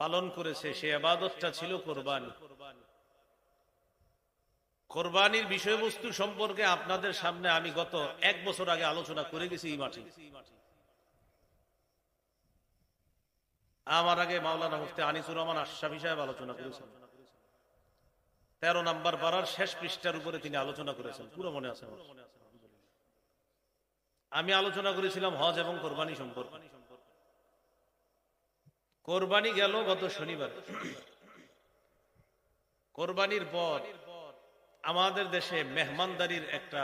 পালন করেছে, সেই ইবাদতটা ছিল কোরবানি। কোরবানির বিষয়বস্তু সম্পর্কে আপনাদের সামনে আমি গত 1 বছর আগে আলোচনা করে গেছি এই মাঠে। আমার আগে মাওলানা মুফতি আনিসুর রহমান আশরাফি সাহেব আলোচনা করেছেন। 13 নম্বর পারার শেষ পৃষ্ঠার উপরে তিনি আলোচনা করেছেন, পুরো মনে আছে। আমি আলোচনা করেছিলাম হজ এবং কোরবানি সম্পর্কে। কোরবানি গেল গত শনিবার। কোরবানির পর আমাদের দেশে মেহমানদারির একটা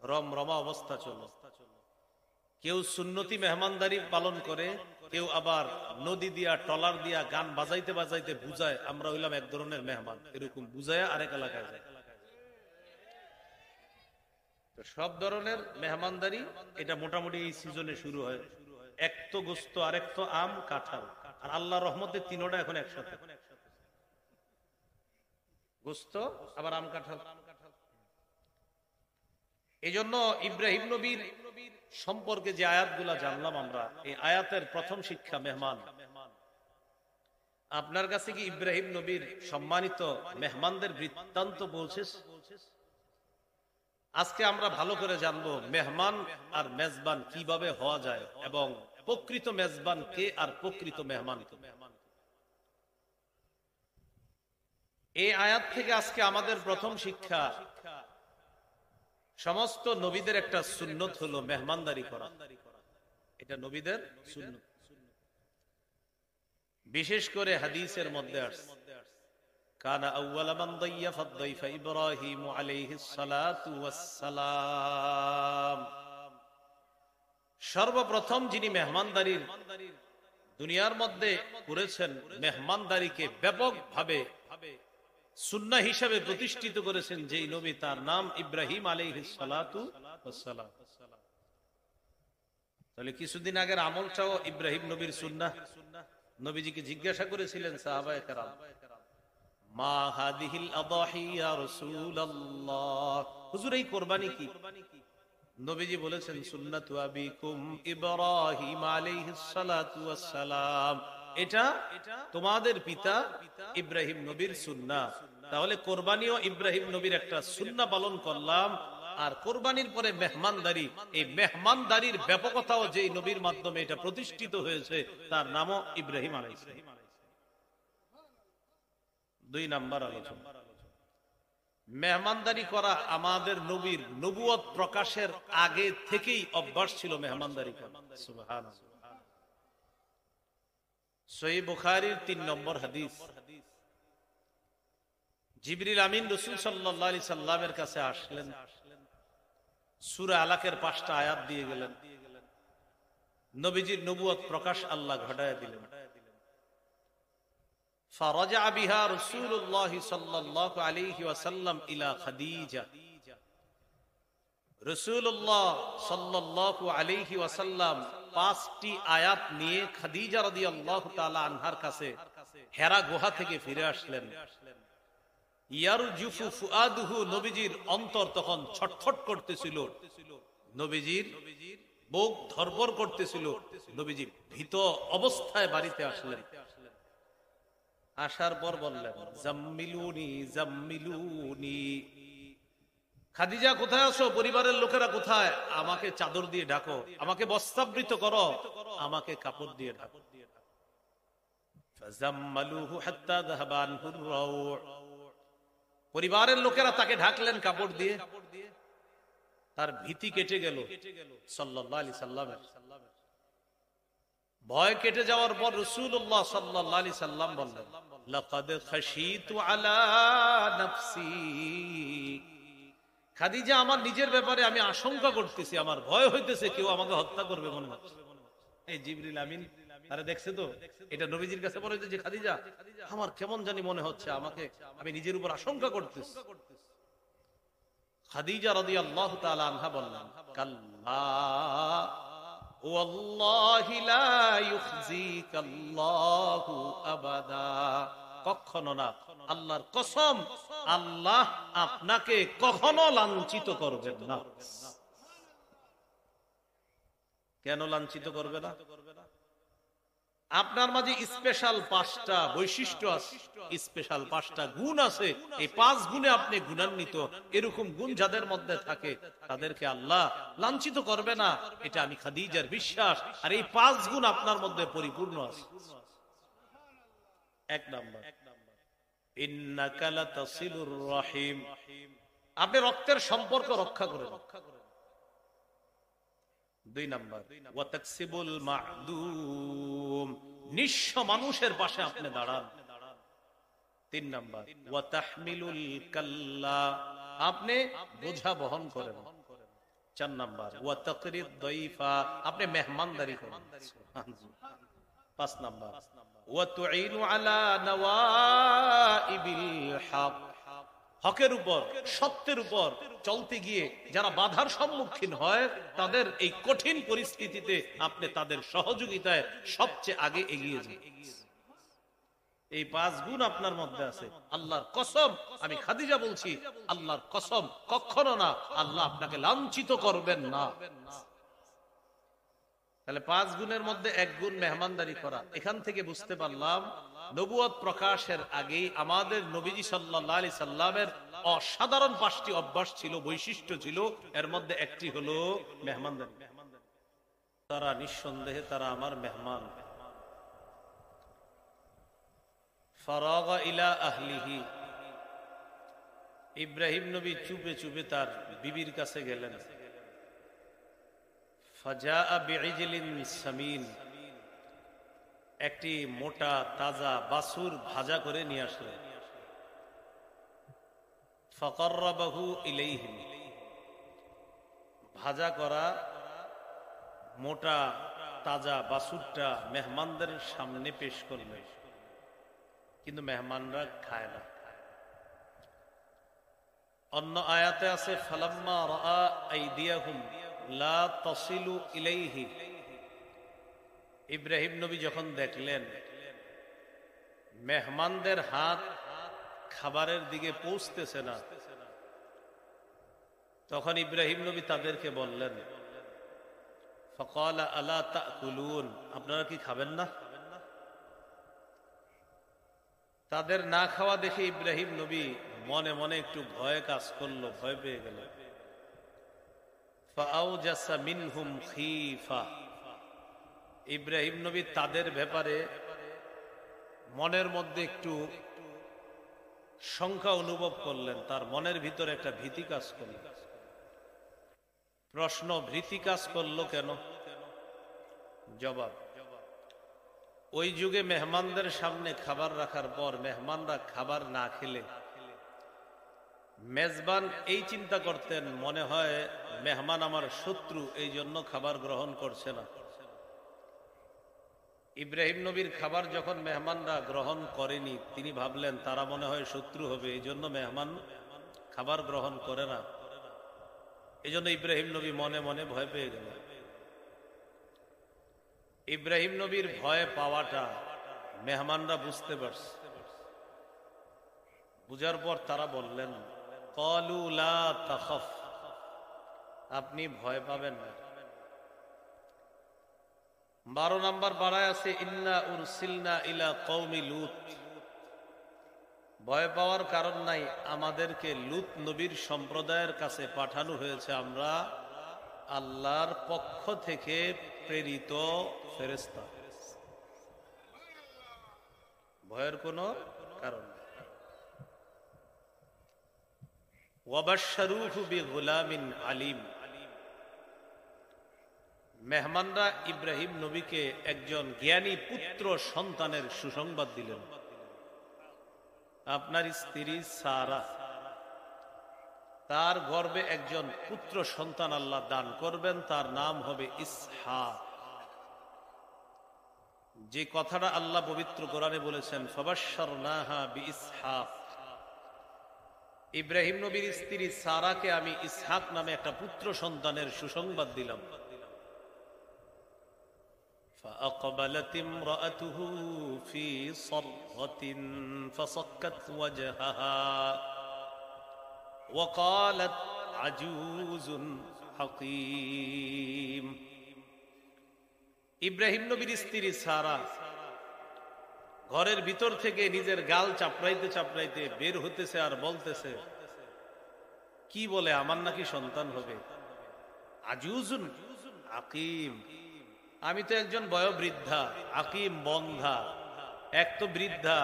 রমরমা অবস্থা চলল। কেউ সুন্নতি মেহমানদারি পালন করে, কেউ আবার নদী দিয়া টলার দিয়া গান বাজাইতে বাজাইতে বুঝায় আমরা হইলাম এক ধরনের মেহমান, এরকম বুঝায় আরেক এলাকায় যায়। তো সব ধরনের মেহমানদারি এটা মোটামুটি এই সিজনে শুরু হয়। এক তো গোস্ত, আরেক তো আম, কাঁঠাল, আর আল্লাহ রহমতে তিনোটা এখন একসাথে, গোস্ত আবার আম কাঁঠাল। এই জন্য ইব্রাহিম নবীর সম্পর্কে যে আয়াতগুলা জানলাম আমরা, এই আয়াতের প্রথম শিক্ষা মেহমান। আপনার কাছে কি ইব্রাহিম নবীর সম্মানিত মেহমানদের বৃত্তান্ত পৌঁছে? আজকে আমরা ভালো করে জানবো মেহমান আর মেজবান কিভাবে হওয়া যায়, এবং প্রকৃত মেজবান কে আর প্রকৃত মেহমান কে। এই আয়াত থেকে আজকে আমাদের প্রথম শিক্ষা, সমস্ত নবীদের একটা সুন্নত হলো মেহমানদারি করা। এটা নবীদের সুন্নত। বিশেষ করে হাদিসের মধ্যে আসছে, কানা আউয়ালা মান দাইয়াফা দাইফা ইব্রাহিম আলাইহিস সালাতু ওয়াস সালাম। সর্বপ্রথম যিনি মেহমানদারির দুনিয়ার মধ্যে করেছেন, মেহমানদারিকে ব্যাপকভাবে সুন্নাহ হিসেবে প্রতিষ্ঠিত করেছেন যেই নবী, তার নাম ইব্রাহিম আলাইহিস সালাতু ওয়াস সালাম। তাহলে কিছুদিন আগের আমলটাও ইব্রাহিম নবীর সুন্নাহ। নবীজিকে জিজ্ঞাসা করেছিলেন সাহাবায়ে কেরাম, মা হাদিহিল আদাহি ইয়া রাসূলুল্লাহ, হুজুর এই কুরবানি কি? নবীজি বলেছেন, সুন্নাতু আবিকুম ইব্রাহিম আলাইহিস সালাতু ওয়াস সালাম, এটা তোমাদের পিতা ইব্রাহিম নবীর সুন্নাহ। তাহলে কোরবানিও ইব্রাহিম নবীর একটা সুন্নাহ পালন করলাম। আর কোরবানির পরে মেহমানদারি, এই মেহমানদারির ব্যাপকতাও যে নবীর মাধ্যমে এটা প্রতিষ্ঠিত হয়েছে, তার নামও ইব্রাহিম আলাইহিস সালাম। 2 নাম্বার আলোচনা, মেহমানদারি করা আমাদের নবীর নবুয়ত প্রকাশের আগে থেকেই অভ্যাস ছিল মেহমানদারি করা। সুবহানাল্লাহ। সহিহ বুখারীর 3 নম্বর হাদিস, জিবরিল আমিন রাসূল সাল্লাল্লাহু আলাইহি সাল্লামের কাছে আসলেন, সূরা আলাকের 5টা আয়াত দিয়ে গেলেন। নবীজির নবুয়ত প্রকাশ আল্লাহ ঘটায় দিলেন। ফারাজা বিহা রাসূলুল্লাহ সাল্লাল্লাহু আলাইহি ওয়াসাল্লাম ইলা খাদিজা। রাসূলুল্লাহ সাল্লাল্লাহু আলাইহি ওয়াসাল্লাম 5টি আয়াত নিয়ে খাদিজা রাদিয়াল্লাহু তাআলা আনহার কাছে হেরা গুহা থেকে ফিরে আসলেন। ইয়ারজুফু ফুআদুহু, নবীজির অন্তর তখন ছটফট করতেছিল, নবীজির বুক ধড়ফড় করতেছিল। নবীজি ভীত অবস্থায় বাড়িতে আসলেন। আসার পর বললেন, জাম্মিলুনি জাম্মিলুনি, খাদিজা কোথায় আছো? পরিবারের লোকেরা কোথায়? আমাকে চাদর দিয়ে ঢাকো, আমাকে বস্ত্রাবৃত করো, আমাকে কাপড় দিয়ে ঢাকো। ফাজাম্মালুহু হাত্তা যাহাবা আনহুর রাউ', পরিবারের লোকেরা তাকে ঢাকলেন কাপড় দিয়ে, তার ভীতি কেটে গেল। সাল্লাল্লাহু আলাইহি সাল্লামের ভয় কেটে যাওয়ার পর রাসূলুল্লাহ সাল্লাল্লাহু আলাইহি সাল্লাম বললেন, লাকাদ খাশিতু আলা নাফসি, খাদিজা আমার নিজের ব্যাপারে আমি আশঙ্কা করতেছি, আমার ভয় হইতেছে কেউ আমাকে হত্যা করবে মনে হচ্ছে। এই জিবরিল আমিন আরে দেখছে তো, এটা নবীজির কাছে বলেছে যে খাদিজা আমার কেমন জানি মনে হচ্ছে, আমাকে আমি নিজের উপর আশঙ্কা করতেছি। খাদিজা রাদিয়াল্লাহু তাআলা আনহা বললেন, কাল্লা ওয়াল্লাহি লা ইউখজিকাল্লাহু আবাদা, কখনো না, আল্লাহর কসম, আল্লাহ আপনাকে কখনো লাঞ্ছিত করবেন না। কেন লাঞ্ছিত করবে না? আপনার মাঝে স্পেশাল 5টা বৈশিষ্ট্য আছে, স্পেশাল 5টা গুণ আছে। এই 5 গুণে আপনি গুণান্বিত। এরকম গুণ যাদের মধ্যে থাকে তাদেরকে আল্লাহ লাঞ্ছিত করবে না, এটা আমি খাদিজার বিশ্বাস। আর এই 5 গুণ আপনার মধ্যে পরিপূর্ণ আছে। 1 নাম্বার, ইন্নাকা লাতাসিলুর রাহিম, আপনি রক্তের সম্পর্ক রক্ষা করেন। 2 নাম্বার, ওয়া তাকসিবুল মা'দুম, নিঃস্ব মানুষের পাশে আপনি দাঁড়ান। 3 নাম্বার, ওয়া তাহমিলুল কাল্লা, আপনি বোঝা বহন করেন। 4 নাম্বার, ওয়া তাকরিদ দাইফা, আপনি মেহমানদারি করেন। 5 নাম্বার, ওয়া তুঈনু আলা নওয়াইবিল হক, হকের উপর সত্যের উপর চলতে গিয়ে যারা বাধার সম্মুখীন হয় তাদের এই কঠিন পরিস্থিতিতে আপনি তাদের সহযোগিতায় সবচেয়ে আগে এগিয়ে যান। এই 5 গুণ আপনার মধ্যে আছে। আল্লাহর কসম, আমি খাদিজা বলছি, আল্লাহর কসম, কখনো না, আল্লাহ আপনাকে লাঞ্ছিত করবেন না। তাহলে 5 গুণের মধ্যে 1 গুণ মেহমানদারি করা। এখান থেকে বুঝতে পারলাম নবুয়ত প্রকাশের আগেই আমাদের নবীজি সাল্লাল্লাহু আলাইহি সাল্লামের অসাধারণ 5টি অভ্যাস ছিল, বৈশিষ্ট্য ছিল। এর মধ্যে একটি হলো মেহমানদারি। তারা নিঃসন্দেহে তারা আমার মেহমান। ফারাগা ইলা আহলিহি, ইব্রাহিম নবী চুপে চুপে তার বিবির কাছে গেলেন। ফাজাআ বিইজলিন সামিন, একটি মোটা তাজা বাছুর ভাজা করে নিয়ে আসলেন। ফাকাররাবাহু ইলাইহিম, ভাজা করা মোটা তাজা বাছুরটা মেহমানদের সামনে পেশ করলেন, কিন্তু মেহমানরা খায় না। অন্য আয়াতে আছে ফালাম্মা রাআ আইদিয়াহুম লা তাসিলু ইলাইহি, ইব্রাহিম নবী যখন দেখলেন মেহমানদের হাত খাবারের দিকে পৌঁছতেছে না, তখন ইব্রাহিম নবী তাদেরকে বললেন, ফাকালা আলা তাকুলুন, আপনারা কি খাবেন না? তাদের না খাওয়া দেখে ইব্রাহিম নবী মনে মনে একটু ভয় কাজ করলো, ভয় পেয়ে গেল। ফাআউজাসা মিনহুম খীফা, ইব্রাহিম নবী তাদের ব্যাপারে মনের মধ্যে একটু শঙ্কা অনুভব করলেন, তার মনের ভিতরে একটা ভীতি কাজ করল। প্রশ্ন, ভীতি কাজ করলো কেন? জবাব, ওই যুগে মেহমানদের সামনে খাবার রাখার পর মেহমানরা খাবার না খেলে মেজবান এই চিন্তা করতেন, মনে হয় মেহমান আমার শত্রু, এই জন্য খাবার গ্রহণ করছে না। ইব্রাহিম নবীর খাবার যখন মেহমানরা গ্রহণ করেনি, তিনি ভাবলেন তারা মনে হয় শত্রু হবে, এই জন্য মেহমান খাবার গ্রহণ করে না। এই জন্য ইব্রাহিম নবী মনে মনে ভয় পেয়ে গেলেন। ইব্রাহিম নবীর ভয় পাওয়াটা মেহমানরা বুঝতে পারছে। বুঝার পর তারা বললেন, ক্বালু লা তাখাফ, আপনি ভয় পাবেন না। 12 নম্বর বাড়ায় আছে, ইন্না উরসিলনা ইলা কওমি লূত, ভয় পাওয়ার কারণ নাই, আমাদেরকে লূত নবীর সম্প্রদায়ের কাছে পাঠানো হয়েছে, আমরা আল্লাহর পক্ষ থেকে প্রেরিত ফেরেশতা। ভয়ের কোনো কারণ নেই। ওয়াবাশশারুহু বিগুলামিন আলিম, মেহমানরা ইব্রাহিম নবীকে একজন জ্ঞানী পুত্র সন্তানের সুসংবাদ দিলেন। আপনার স্ত্রী সারা, তার গর্ভে একজন পুত্র সন্তান আল্লাহ দান করবেন, তার নাম হবে ইসহাক। যে কথাটা আল্লাহ পবিত্র কোরআনে বলেছেন, ফাবাশশারনাহা বিইসহাক, ইব্রাহিম নবীর স্ত্রী সারাকে আমি ইসহাক নামে একটা পুত্র সন্তানের সুসংবাদ দিলাম। فأقبلت امرأته في صرة فصكت وجهها وقالت عجوز حقيم, ইব্রাহিম নবীর স্ত্রী সারা ঘরের ভিতর থেকে নিজের গাল চাপড়াইতে চাপড়াইতে বের হতেছে আর বলতেছে, কি বলে আমার নাকি সন্তান হবে। আজুজুন আকিম, আমি তো একজন বয়োবৃদ্ধা, আকিম বন্ধা। এক তো বৃদ্ধা,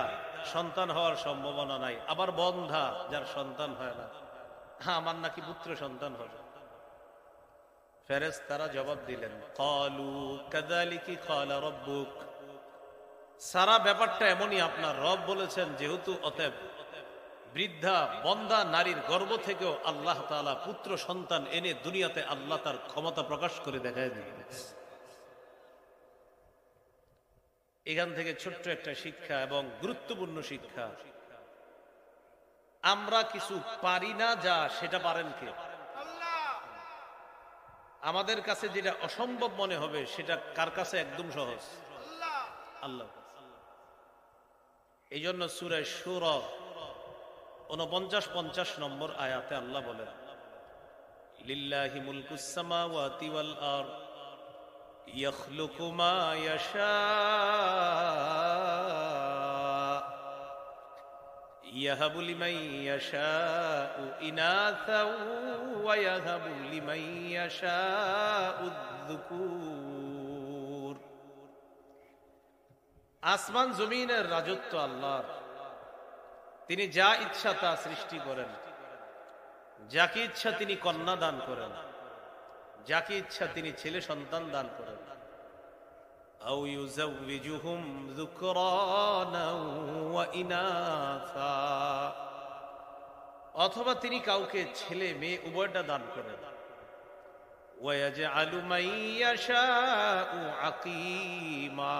সন্তান হওয়ার সম্ভাবনা নাই, আবার বন্ধা যার সন্তান হয় না, আমার নাকি পুত্র সন্তান হবে। ফেরেশতারা জবাব দিলেন, ক্বালু কাযালিকি ক্বালা রাব্বুক, সারা ব্যাপারটা এমনই, আপনার রব বলেছেন যেহেতু, অতএব বৃদ্ধা বন্ধা নারীর গর্ভ থেকেও আল্লাহ তাআলা পুত্র সন্তান এনে দুনিয়াতে আল্লাহ তার ক্ষমতা প্রকাশ করে দেখায় দিলেন। এখান থেকে ছোট্ট একটা শিক্ষা এবং গুরুত্বপূর্ণ শিক্ষা, আমরা কিছু পারি না যা সেটা পারেন কে? আমাদের কাছে যেটা অসম্ভব মনে হবে সেটা কার কাছে একদম সহজ? আল্লাহ। এই জন্য সূরা শূরা 49-50 নম্বর আয়াতে আল্লাহ বলেন, লিল্লাহি মুলকুস সামাওয়াতি ওয়াল আরদ ইয়াখলুকু মা ইয়াশা ইয়াহাবু লিমান ইয়াশাউ ইনাসা ওয়া ইয়াহাবু লিমান ইয়াশাউ যুকুর। আসমান জমিনের রাজত্ব আল্লাহর, তিনি যা ইচ্ছা তা সৃষ্টি করেন, যাকে ইচ্ছা তিনি কন্যা দান করেন, যাকে ইচ্ছা তিনি ছেলে সন্তান দান করেন। আও ইউযাওয়িজুহুম যুকরানা ওয়া ইনাসা, অথবা তিনি কাউকে ছেলে মেয়ে উভয়টা দান করেন। ওয়া ইয়াজআলু মান ইয়াশাউ আকীমা,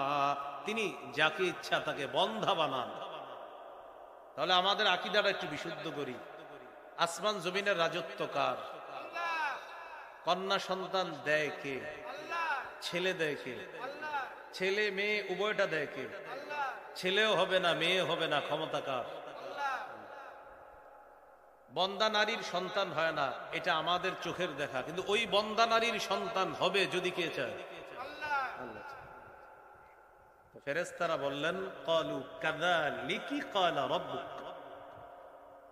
তিনি যাকে ইচ্ছা তাকে বন্ধা বানান। তাহলে আমাদের আকীদাটা একটু বিশুদ্ধ করি। আসমান জমিনের রাজত্ব কার? কন্যা সন্তান দেয় কে? ছেলে দেয় কে? ছেলে মেয়ে উভয়টা দেয় কে? ছেলেও হবে না মেয়ে হবে না, ক্ষমতা কার? বন্দা নারীর সন্তান হয় না, এটা আমাদের চোখের দেখা, কিন্তু ওই বন্দা নারীর সন্তান হবে যদি কে চায়? আল্লাহ। ফেরেশতারা বললেন, ক্বালু কাযালিকি ক্বালা রাব্বুক,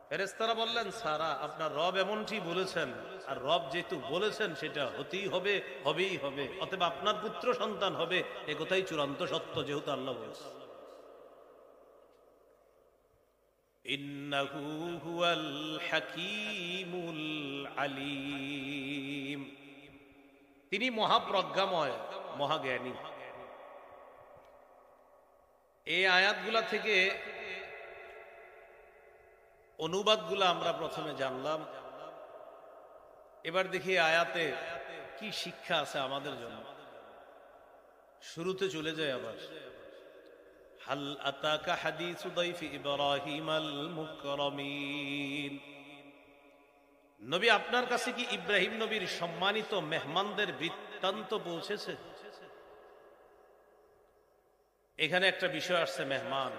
ফেরেশতারা বললেন, সারা আপনার রব এমনটি বলেছেন, আর রব যেহেতু বলেছেন সেটা হতেই হবে, হবেই হবে, অতএব আপনার পুত্র সন্তান হবে, এ কথাই চূড়ান্ত সত্য, যেহেতু আল্লাহ বলেছেন। ইন্নাহু হুয়াল হাকীমুল আলীম, তিনি মহাপ্রজ্ঞাময়, মহাজ্ঞানী। এই আয়াতগুলা থেকে অনুবাদগুলো আমরা প্রথমে জানলাম, এবার দেখি আয়াতে কি শিক্ষা আছে আমাদের জন্য। শুরুতে চলে যায় আবার, হাল আতাকা হাদিসু দাইফি ইব্রাহিমাল মুকরামিন, নবী আপনার কাছে কি ইব্রাহিম নবীর সম্মানিত মেহমানদের বৃত্তান্ত পৌঁছেছে? এখানে একটা বিষয় আসছে, মেহমান।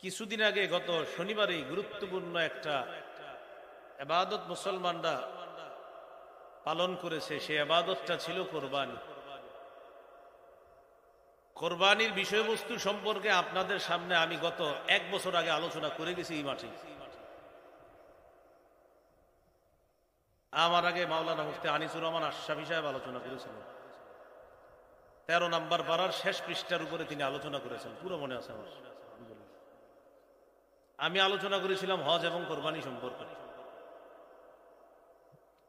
কিছুদিন আগে গত শনিবারে গুরুত্বপূর্ণ একটা ইবাদত মুসলমানরা পালন করেছে, সেই ইবাদতটা ছিল কোরবানি। কোরবানির বিষয়বস্তু সম্পর্কে আপনাদের সামনে আমি গত 1 বছর আগে আলোচনা করে গেছি এই মাঠে। আমার আগে মাওলানা মুফতি আনিসুর রহমান আশরাফি সাহেব আলোচনা করেছিলেন। 13 নম্বর পারার শেষ পৃষ্ঠার উপরে তিনি আলোচনা করেছেন, পুরো মনে আছে আমার। আমি আলোচনা করেছিলাম হজ এবং কোরবানি সম্পর্কে।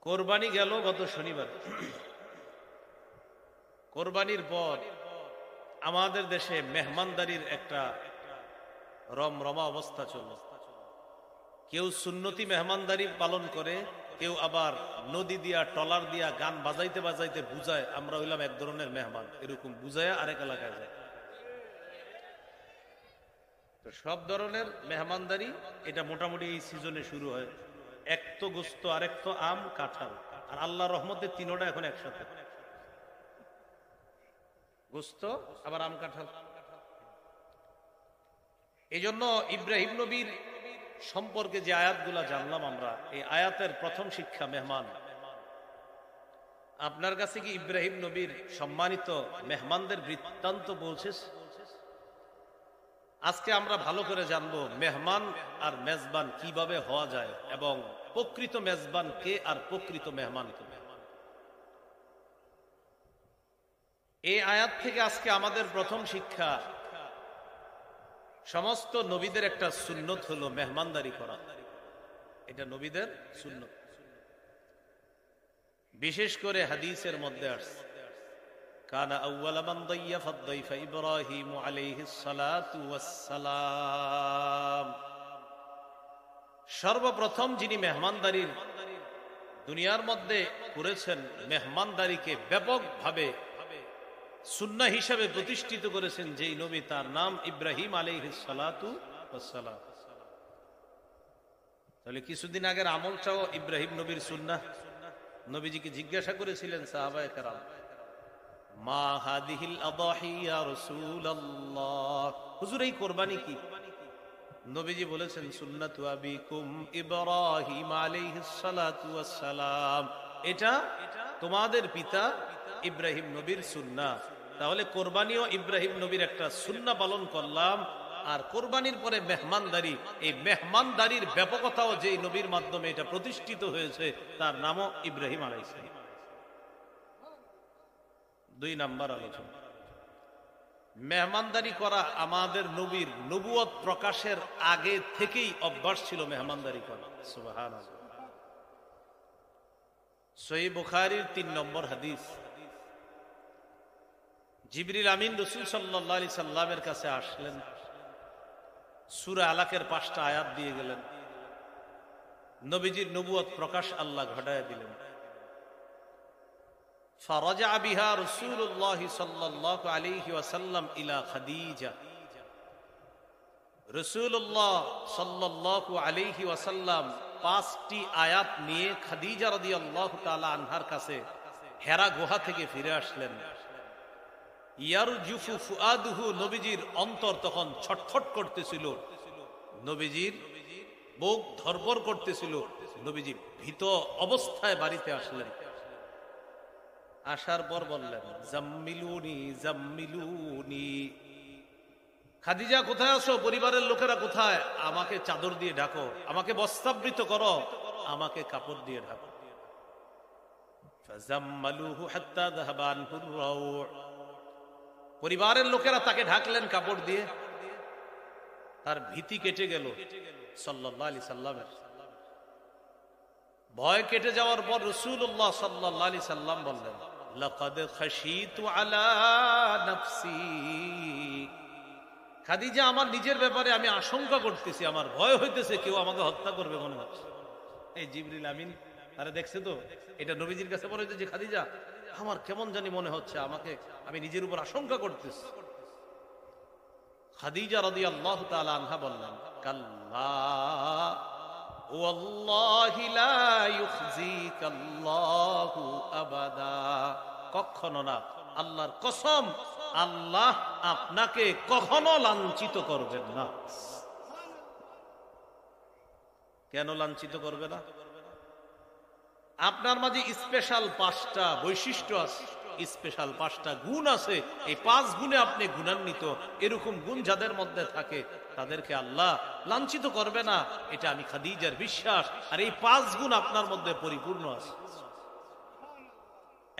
কোরবানি গেল গত শনিবার। কোরবানির পর আমাদের দেশে মেহমানদারির একটা রমরমা অবস্থা চলল। কেউ সুন্নতি মেহমানদারি পালন করে, কেউ আবার নদী দিয়া টলার দিয়া গান বাজাইতে বাজাইতে বুঝায় আমরা হইলাম এক ধরনের মেহমান, এরকম বুঝায় আরেক এলাকায় যায়। তো সব ধরনের মেহমানদারি এটা মোটামুটি এই সিজনে শুরু হয়। এক তো গোস্ত, আরেক তো আম, কাঁঠাল, আর আল্লাহর রহমতে তিনোটা এখন একসাথে, গোস্ত আবার আম কাঁঠাল। এই জন্য ইব্রাহিম নবীর সম্পর্কে যে আয়াতগুলা জানলাম আমরা, এই আয়াতের প্রথম শিক্ষা মেহমান। আপনার কাছে কি ইব্রাহিম নবীর সম্মানিত মেহমানদের বৃত্তান্ত পৌঁছেছে? আজকে আমরা ভালো করে জানবো মেহমান আর মেজবান কিভাবে হওয়া যায় এবং প্রকৃত মেজবান কে আর প্রকৃত মেহমান কে। এই আয়াত থেকে আজকে আমাদের প্রথম শিক্ষা, সমস্ত নবীদের একটা সুন্নত হলো মেহমানদারি করা। এটা নবীদের সুন্নত। বিশেষ করে হাদিসের মধ্যে আসছে, কানা আউয়ালা মান দাইয়াফা দাইফা ইব্রাহিম আলাইহিস সালাতু ওয়াস সালাম। সর্বপ্রথম যিনি মেহমানদারির দুনিয়ার মধ্যে করেছেন, মেহমানদারিকে ব্যাপকভাবে সুন্নাহ হিসাবে প্রতিষ্ঠিত করেছেন যেই নবী, তার নাম ইব্রাহিম আলাইহিস সালাতু ওয়াস সালাম। তাহলে কিছুদিন আগের আমল চাও ইব্রাহিম নবীর সুন্নাহ। নবীজিকে জিজ্ঞাসা করেছিলেন সাহাবায়ে কেরাম, মা হাদিহিল আদাহি ইয়া রাসূলুল্লাহ, হুজুর এই কুরবানি কি? নবীজি বলেছেন, সুন্নাতু আবিকুম ইব্রাহিম আলাইহিস সালাতু ওয়াস সালাম, এটা তোমাদের পিতা ইব্রাহিম নবীর সুন্নাহ। তাহলে কোরবানিও ইব্রাহিম নবীর একটা সুন্নাহ পালন করলাম। আর কোরবানির পরে মেহমানদারি, এই মেহমানদারির ব্যাপকতাও যে নবীর মাধ্যমে এটা প্রতিষ্ঠিত হয়েছে, তার নামও ইব্রাহিম আলাইহিস সালাম। 2 নাম্বার আলোচনা, মেহমানদারি করা আমাদের নবীর নবুয়ত প্রকাশের আগে থেকেই অভ্যাস ছিল মেহমানদারি করা। সুবহানাল্লাহ। সহিহ বুখারীর 3 নম্বর হাদিস, জিবরিল আমিন রাসূল সাল্লাল্লাহু আলাইহি সাল্লামের কাছে আসলেন, সূরা আলাকের 5টা আয়াত দিয়ে গেলেন। নবীজির নবুয়ত প্রকাশ আল্লাহ ঘটায় দিলেন। ফারাজা বিহা রাসূলুল্লাহ সাল্লাল্লাহু আলাইহি ওয়াসাল্লাম ইলা খাদিজা। রাসূলুল্লাহ সাল্লাল্লাহু আলাইহি ওয়াসাল্লাম 5টি আয়াত নিয়ে খাদিজা রাদিয়াল্লাহু তাআলা আনহার কাছে হেরা গুহা থেকে ফিরে আসলেন। ইয়ারজুফু ফুআদুহু, নবীজির অন্তর তখন ছটফট করতেছিল, নবীজির বুক ধড়ফড় করতেছিল। নবীজি ভীত অবস্থায় বাড়িতে আসলেন। আসার পর বললেন, জাম্মিলুনি জাম্মিলুনি, খাদিজা কোথায় আছো? পরিবারের লোকেরা কোথায়? আমাকে চাদর দিয়ে ঢাকো, আমাকে বস্ত্রাবৃত করো, আমাকে কাপড় দিয়ে ঢাকো। ফাজাম্মালুহু হাত্তা যাহাবা আনহুর রাউ', পরিবারের লোকেরা তাকে ঢাকলেন কাপড় দিয়ে। তার ভীতি কেটে গেল সাল্লাল্লাহু আলাইহি সাল্লামের। ভয় কেটে যাওয়ার পর রাসূলুল্লাহ সাল্লাল্লাহু আলাইহি সাল্লাম বললেন, লাকাদ খাশিতু আলা নাফসি, খাদিজা আমার নিজের ব্যাপারে আমি আশঙ্কা করতেছি, আমার ভয় হইতেছে কেউ আমাকে হত্যা করবে মনে হচ্ছে। এই জিবরিল আমিন আরে দেখছে তো, এটা নবীজির কাছে বলে যে খাদিজা আমার কেমন জানি মনে হচ্ছে, আমাকে আমি নিজের উপর আশঙ্কা করতেছি। খাদিজা রাদিয়াল্লাহু তাআলা আনহা বললেন, কাল্লা ওয়াল্লাহি লা ইউখজিকাল্লাহু আবাদা, কখনো না, আল্লাহর কসম, আল্লাহ আপনাকে কখনো লাঞ্ছিত করবেন না। কেন লাঞ্ছিত করবে না? আপনার মাঝে স্পেশাল 5টা বৈশিষ্ট্য আছে, স্পেশাল 5টা গুণ আছে। এই 5 গুণে আপনি গুণান্বিত। এরকম গুণ যাদের মধ্যে থাকে তাদেরকে আল্লাহ লাঞ্ছিত করবে না, এটা আমি খাদিজার বিশ্বাস। আর এই 5 গুণ আপনার মধ্যে পরিপূর্ণ আছে।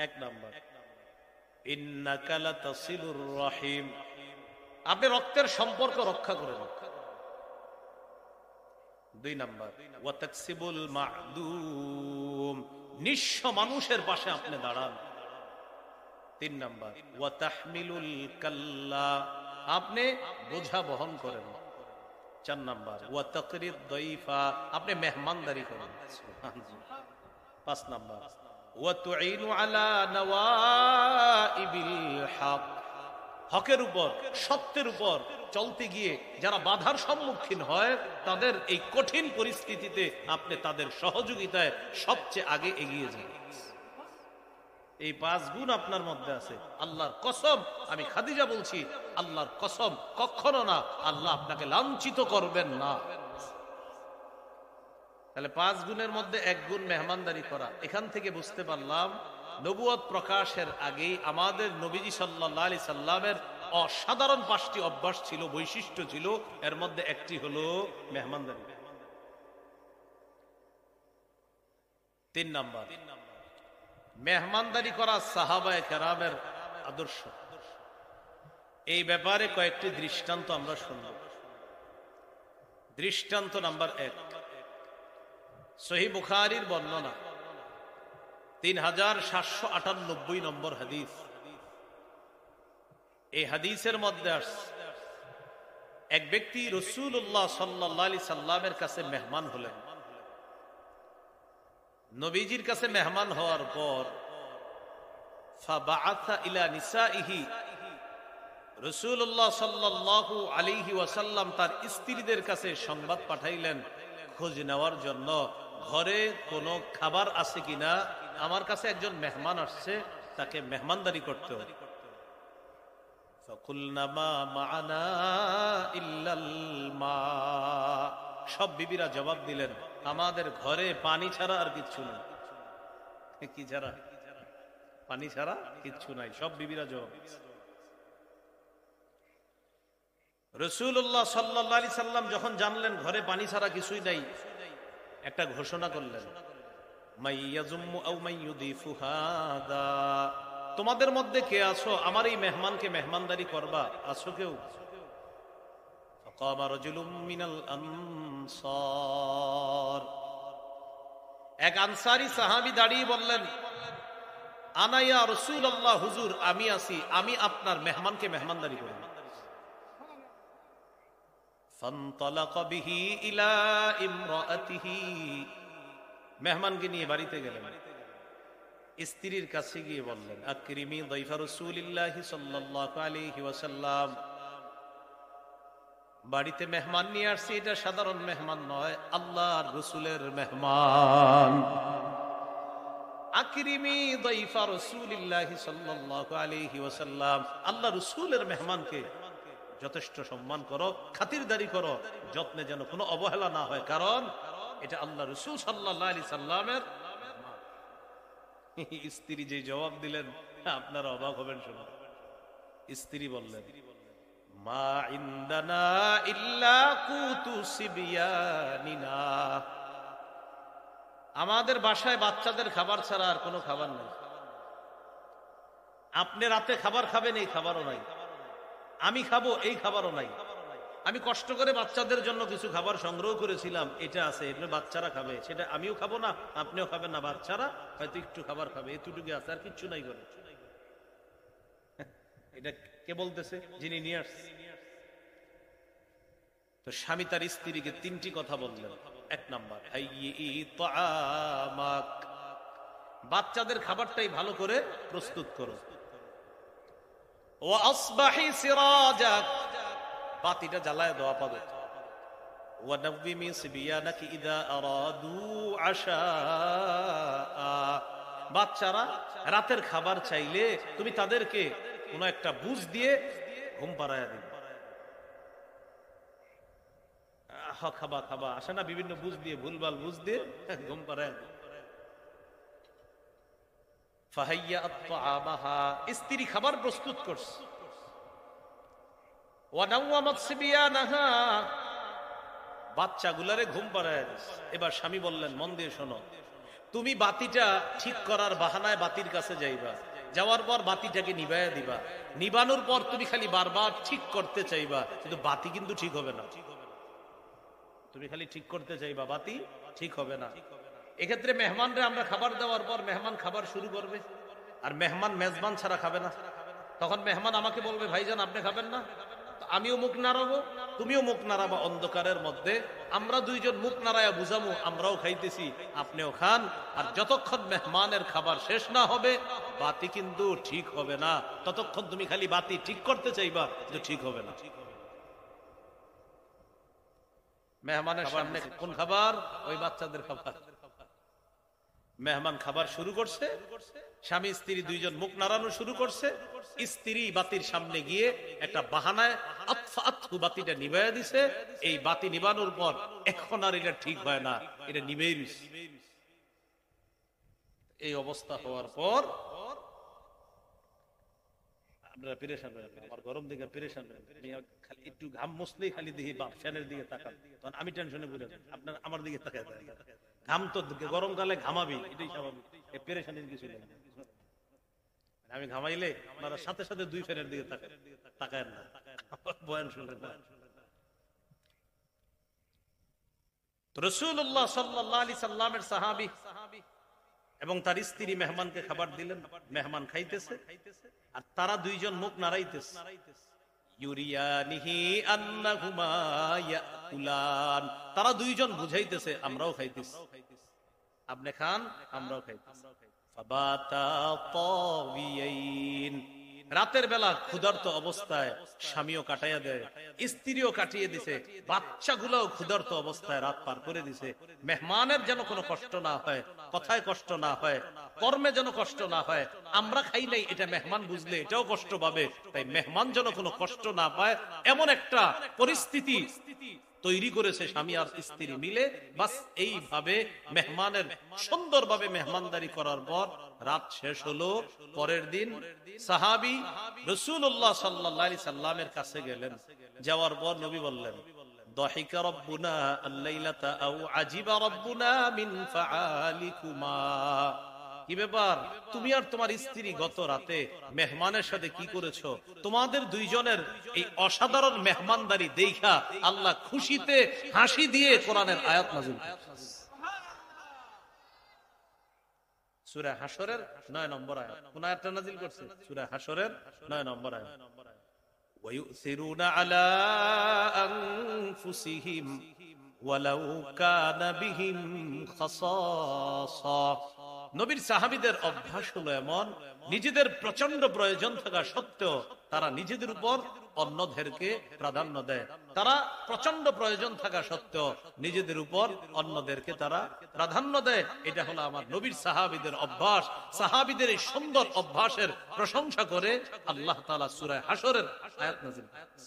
1 নাম্বার, ইন্নাকা লাতাসিলুর রাহিম, আপনি রক্তের সম্পর্ক রক্ষা করেন। 2 নাম্বার, ওয়া তাকসিবুল মা'দুম, নিঃস্ব মানুষের পাশে আপনি দাঁড়ান। 3 নাম্বার, ওয়া তাহমিলুল কাল্লা, আপনি বোঝা বহন করেন। 4 নাম্বার, ওয়া তাকরিদ দাইফা, আপনি মেহমানদারি করেন। 5 নাম্বার, ওয়া তুঈনু আলা নওয়াইবিল হক, হকের উপর, সত্যের উপর চলতে গিয়ে যারা বাধার সম্মুখীন হয়, তাদের এই কঠিন পরিস্থিতিতে আপনি তাদের সহযোগিতায় সবচেয়ে আগে এগিয়ে যান। এই 5 গুণ আপনার মধ্যে আছে। আল্লাহর কসম, আমি খাদিজা বলছি, আল্লাহর কসম, কখনো না, আল্লাহ আপনাকে লাঞ্ছিত করবেন না। তাহলে 5 গুণের মধ্যে 1 গুণ মেহমানদারি করা। এখান থেকে বুঝতে পারলাম নবুয়ত প্রকাশের আগেই আমাদের নবীজি সাল্লাল্লাহু আলাইহি সাল্লামের অসাধারণ 5টি অভ্যাস ছিল, বৈশিষ্ট্য ছিল, এর মধ্যে একটি হলো মেহমানদারি। 3 নাম্বার, মেহমানদারি করা সাহাবায়ে কেরামের আদর্শ। এই ব্যাপারে কয়েকটি দৃষ্টান্ত আমরা শুনব। দৃষ্টান্ত নাম্বার 1, সহিহ বুখারীর বর্ণনা 3798 নম্বর হাদিস। এই হাদিসের মধ্যে আসছে এক ব্যক্তি রাসূলুল্লাহ সাল্লাল্লাহু আলাইহি সাল্লামের কাছে মেহমান হলেন। নবীজির কাছে মেহমান হওয়ার পর ফাবাআথা ইলা নিসাইহি, রাসূলুল্লাহ সাল্লাল্লাহু আলাইহি ওয়াসাল্লাম তার স্ত্রীদের কাছে সংবাদ পাঠাইলেন খোঁজ নেওয়ার জন্য, ঘরে কোনো খাবার আছে কিনা, আমার কাছে একজন মেহমান আসছে, তাকে মেহমানদারি করতে হবে। ফাকুলনা মা মা'ানা ইল্লাল মা, সব বিবিরা জবাব দিলেন আমাদের ঘরে পানি ছাড়া আর কিচ্ছু নেই। কি ছাড়া? পানি ছাড়া কিচ্ছু নাই, সব বিবিরা জবাব। রাসূলুল্লাহ সাল্লাল্লাহু আলাইহি সাল্লাম যখন জানলেন ঘরে পানি ছাড়া কিছুই নাই, একটা ঘোষণা করলেন, মাইয়াজুম্মু আও মাইয়ুদিফু হাদা, তোমাদের মধ্যে কে আছো আমার এই মেহমানকে মেহমানদারি করবা? আছো কেউ? ফাকামা রাজুলুম মিনাল আনসার, এক আনসারী সাহাবী দাঁড়িয়ে বললেন, আনা ইয়া রাসূলুল্লাহ, হুজুর আমি আছি, আমি আপনার মেহমানকে মেহমানদারি করব। ফানতালাকা বিহি ইলা ইমরাআতিহি, মেহমানকে নিয়ে বাড়িতে গেলেন। স্ত্রীর কাছে গিয়ে বললেন, আকরিমি দাইফা রাসূলিল্লাহি সাল্লাল্লাহু আলাইহি ওয়াসাল্লাম, বাড়িতে মেহমান নিয়ে আসছি, এটা সাধারণ মেহমান নয়, আল্লাহর রাসূলের মেহমান। আকরিমি দাইফা রাসূলিল্লাহি সাল্লাল্লাহু আলাইহি ওয়াসাল্লাম, আল্লাহর রাসূলের মেহমানকে যথেষ্ট সম্মান করো, খাতিরদারি করো, যত্নে যেন কোনো অবহেলা না হয়, কারণ এটা আল্লাহ রাসূল সাল্লাল্লাহু আলাইহি সাল্লামের। স্ত্রী যে জবাব দিলেন আপনারা অবাক হবেন শুনে। স্ত্রী বললেন, মা ইনদানা ইল্লা কুতু সিবিয়ানিনা, আমাদের বাসায় বাচ্চাদের খাবার ছাড়া আর কোনো খাবার নেই। আপনি রাতে খাবার খাবেন, এই খাবারও নাই। আমি খাবো, এই খাবারও নাই। আমি কষ্ট করে বাচ্চাদের জন্য কিছু খাবার সংগ্রহ করেছিলাম, এটা আছে, এটা বাচ্চারা খাবে, সেটা আমিও খাবো না, আপনিও খাবেন না, বাচ্চারা হয়তো একটু খাবার খাবে, এতটুকু আছে, আর কিচ্ছু নাই করে। এটা কে বলতেছে? যিনি নিয়ে আসছে। তো স্বামী তার স্ত্রীকে 3টি কথা বললেন। 1 নাম্বার, বাচ্চাদের খাবারটাই ভালো করে প্রস্তুত করো। ওয়া আসবাহি সিরাজাক, বাতিটা জ্বালায় দেওয়া পাবে। ওয়া নাওয়িমি সিবিয়ানাকি ইযা আরাদু আশা, বাচ্চারা রাতের খাবার চাইলে তুমি তাদেরকে কোন একটা বুঝ দিয়ে ঘুম পাড়ায়া দিবে। খাবা খাবা আসে না, বিভিন্ন বুঝ দিয়ে, ভুলভাল বুঝ দিয়ে ঘুম পাড়ায়া দিবে। ফাহাইয়াত তাআমাহা, স্ত্রী খাবার প্রস্তুত করছে। ওয়া নাওয়ামাত সিবিয়ানাহা, বাচ্চাগুলারে ঘুম পাড়ায় দিছে। এবার স্বামী বললেন, মন দিয়ে শোনো, তুমি বাতিটা ঠিক করার বাহানায় বাতির কাছে যাইবা, যাওয়ার পর বাতিটাকে নিভাইয়া দিবা, নিবানোর পর তুমি খালি বারবার ঠিক করতে চাইবা, কিন্তু বাতি কিন্তু ঠিক হবে না। তুমি খালি ঠিক করতে চাইবা, বাতি ঠিক হবে না। এক্ষেত্রে মেহমানরে আমরা খাবার দেওয়ার পর মেহমান খাবার শুরু করবে, আর মেহমান মেজবান ছাড়া খাবে না। তখন মেহমান আমাকে বলবে, ভাইজান আপনি খাবেন না? আমিও মুখ নাড়াবো, তুমিও মুখ নাড়াবা, অন্ধকারের মধ্যে আমরা দুইজন মুখ নাড়ায়া বুঝামো আমরাও খাইতেছি, আপনিও খান। আর যতক্ষণ মেহমানের খাবার শেষ না হবে বাতি কিন্তু ঠিক হবে না, ততক্ষণ তুমি খালি বাতি ঠিক করতে চাইবা, কিন্তু ঠিক হবে না। মেহমানের সামনে কোন খাবার? ওই বাচ্চাদের খাবার। মেহমান খাবার শুরু করছে, স্বামী স্ত্রী দুইজন মুখ নাড়ানো শুরু করছে। স্ত্রী বাতির সামনে গিয়ে একটা বাহানায় বাতিটা নিভাইয়া দিছে। এই বাতি নিবানোর পর এখন আর এটা ঠিক হয় না, এটা নিভেই দিছে। এই অবস্থা হওয়ার পর আপনারা পেরেশান হয়ে যাবেন, আমার গরম দিকে পেরেশান হয়ে যাবেন। আমি খালি একটু ঘাম মুছলেই খালি দেখি বাপ ফ্যানের দিকে তাকান, তখন আমি টেনশনে পড়ে যাই, আপনার আমার দিকে তাকায় থাকেন। ঘাম তো গরমকালে ঘামাবি, এটাই স্বাভাবিক, এই পেরেশানির কিছু নেই। আমি ঘামাইলে আপনারা সাথে সাথে দুই ফ্যানের দিকে তাকায় না, বয়ান শুনলেন না। রাসূলুল্লাহ সাল্লাল্লাহু আলাইহি সাল্লামের সাহাবী এবং তার স্ত্রী মেহমানকে খাবার দিলেন, মেহমান খাইতেছে আর তারা দুইজন মুখ নাড়াইতেছে। ইউরিয়ানিহি আন্নাহুমা ইয়াকুলান, তারা দুইজন বুঝাইতেছে আমরাও খাইতেছি, আপনি খান আমরাও খাইতেছি। ফাবাতা তাওয়িয়াইন, রাতের বেলা ক্ষুধার্ত অবস্থায় স্বামীও কাটাইয়া দেয়, স্ত্রীও কাটিয়ে দিছে, বাচ্চাগুলোও ক্ষুধার্ত অবস্থায় রাত পার করে দিছে। মেহমানের যেন কোনো কষ্ট না হয়, কথায় কষ্ট না হয়, কর্মে যেন কষ্ট না হয়। আমরা খাই নাই এটা মেহমান বুঝলে এটাও কষ্ট পাবে, তাই মেহমান যেন কোনো কষ্ট না পায় এমন একটা পরিস্থিতি তৈরি করেছে স্বামী আর স্ত্রী মিলে। বাস এইভাবে মেহমানের সুন্দরভাবে মেহমানদারি করার পর রাত শেষ হলো। পরের দিন সাহাবী রাসূলুল্লাহ সাল্লাল্লাহু আলাইহি সাল্লামের কাছে গেলেন। যাওয়ার পর নবী বললেন, দাহিকা রাব্বুনা আল-লাইলাতা আও আজিবা রাব্বুনা মিন ফাআলিকুমা। কি ব্যাপার, তুমি আর তোমার স্ত্রী গত রাতে মেহমানের সাথে কি করেছো? তোমাদের দুইজনের এই অসাধারণ মেহমানদারি দেখা আল্লাহ খুশিতে হাসি দিয়ে কোরআনের আয়াত নাযিল করেছেন। সূরা হাশরের 9 নম্বর আয়াত। কোন আয়াতটা নাযিল করছে? সূরা হাশরের 9 নম্বর আয়াত। ওয়ায়ুসিরুনা আলা আনফুসিহিম ওয়ালাউ কানা বিহিম খাসাসা। নবীর সাহাবীদের অভ্যাস হলো এমন, নিজেদের প্রচন্ড প্রয়োজন থাকা সত্ত্বেও তারা নিজেদের উপর অন্যদেরকে প্রাধান্য দেয়। তারা প্রচন্ড প্রয়োজন থাকা সত্ত্বেও নিজেদের উপর অন্যদেরকে তারা প্রাধান্য দেয়। এটা হলো আমার নবীর সাহাবীদের অভ্যাস। সাহাবীদের এই সুন্দর অভ্যাসের প্রশংসা করে আল্লাহ তাআলা সূরা হাশরের আয়াত নাযিল করেছেন।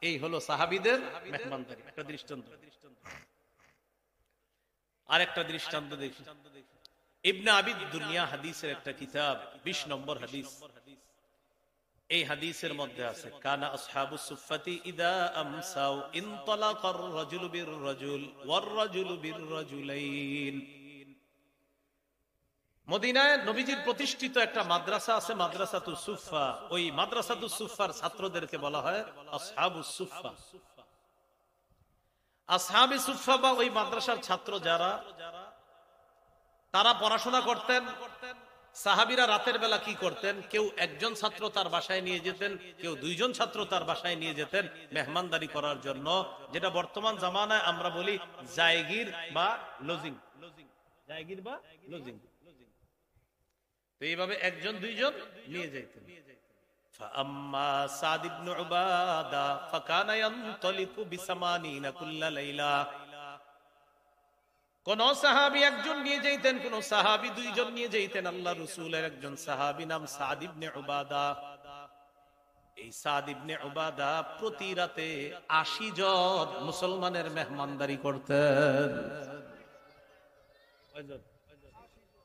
এই হলো সাহাবীদের মেহমানদারি। একটা দৃষ্টান্ত, আরেকটা দৃষ্টান্ত দেখি। ইবনে আবি দুনিয়া হাদিসের একটা কিতাব, 20 নম্বর হাদিস। এই হাদিসের মধ্যে আছে, কানা আসহাবুস সুফফাতি ইদা আমসাউ ইনতালাকার রাজুলু বির রাজুল ওয়ার রাজুলু বির রাজুলাইন। মদিনায় নবীজির প্রতিষ্ঠিত একটা মাদ্রাসা আছে, মাদ্রাসাতুস সুফফা। ওই মাদ্রাসাতুস সুফফার ছাত্রদেরকে বলা হয় আসহাবুস সুফফা। আসহাবে সুফফা বা ওই মাদ্রাসার ছাত্র যারা, তারা পড়াশোনা করতেন। সাহাবীরা রাতের বেলা কি করতেন? কেউ একজন ছাত্র তার বাসায় নিয়ে যেতেন, কেউ দুইজন ছাত্র তার বাসায় নিয়ে যেতেন মেহমানদারি করার জন্য, যেটা বর্তমান জামানায় আমরা বলি জায়গির বা লজিং। জায়গির বা লজিং। তো এইভাবে একজন দুইজন নিয়ে যেতেন। فأما سعد بن عبادة فكان ينطلق ب80 كل ليلة। কোন সাহাবী একজন নিয়ে যাইতেন, কোন সাহাবী দুইজন নিয়ে যাইতেন। আল্লাহ রাসূলের একজন সাহাবী নাম সাদ ইবনে উবাদা। এই সাদ ইবনে উবাদা প্রতি রাতে 80 জন মুসলমানের মেহমানদারি করতেন।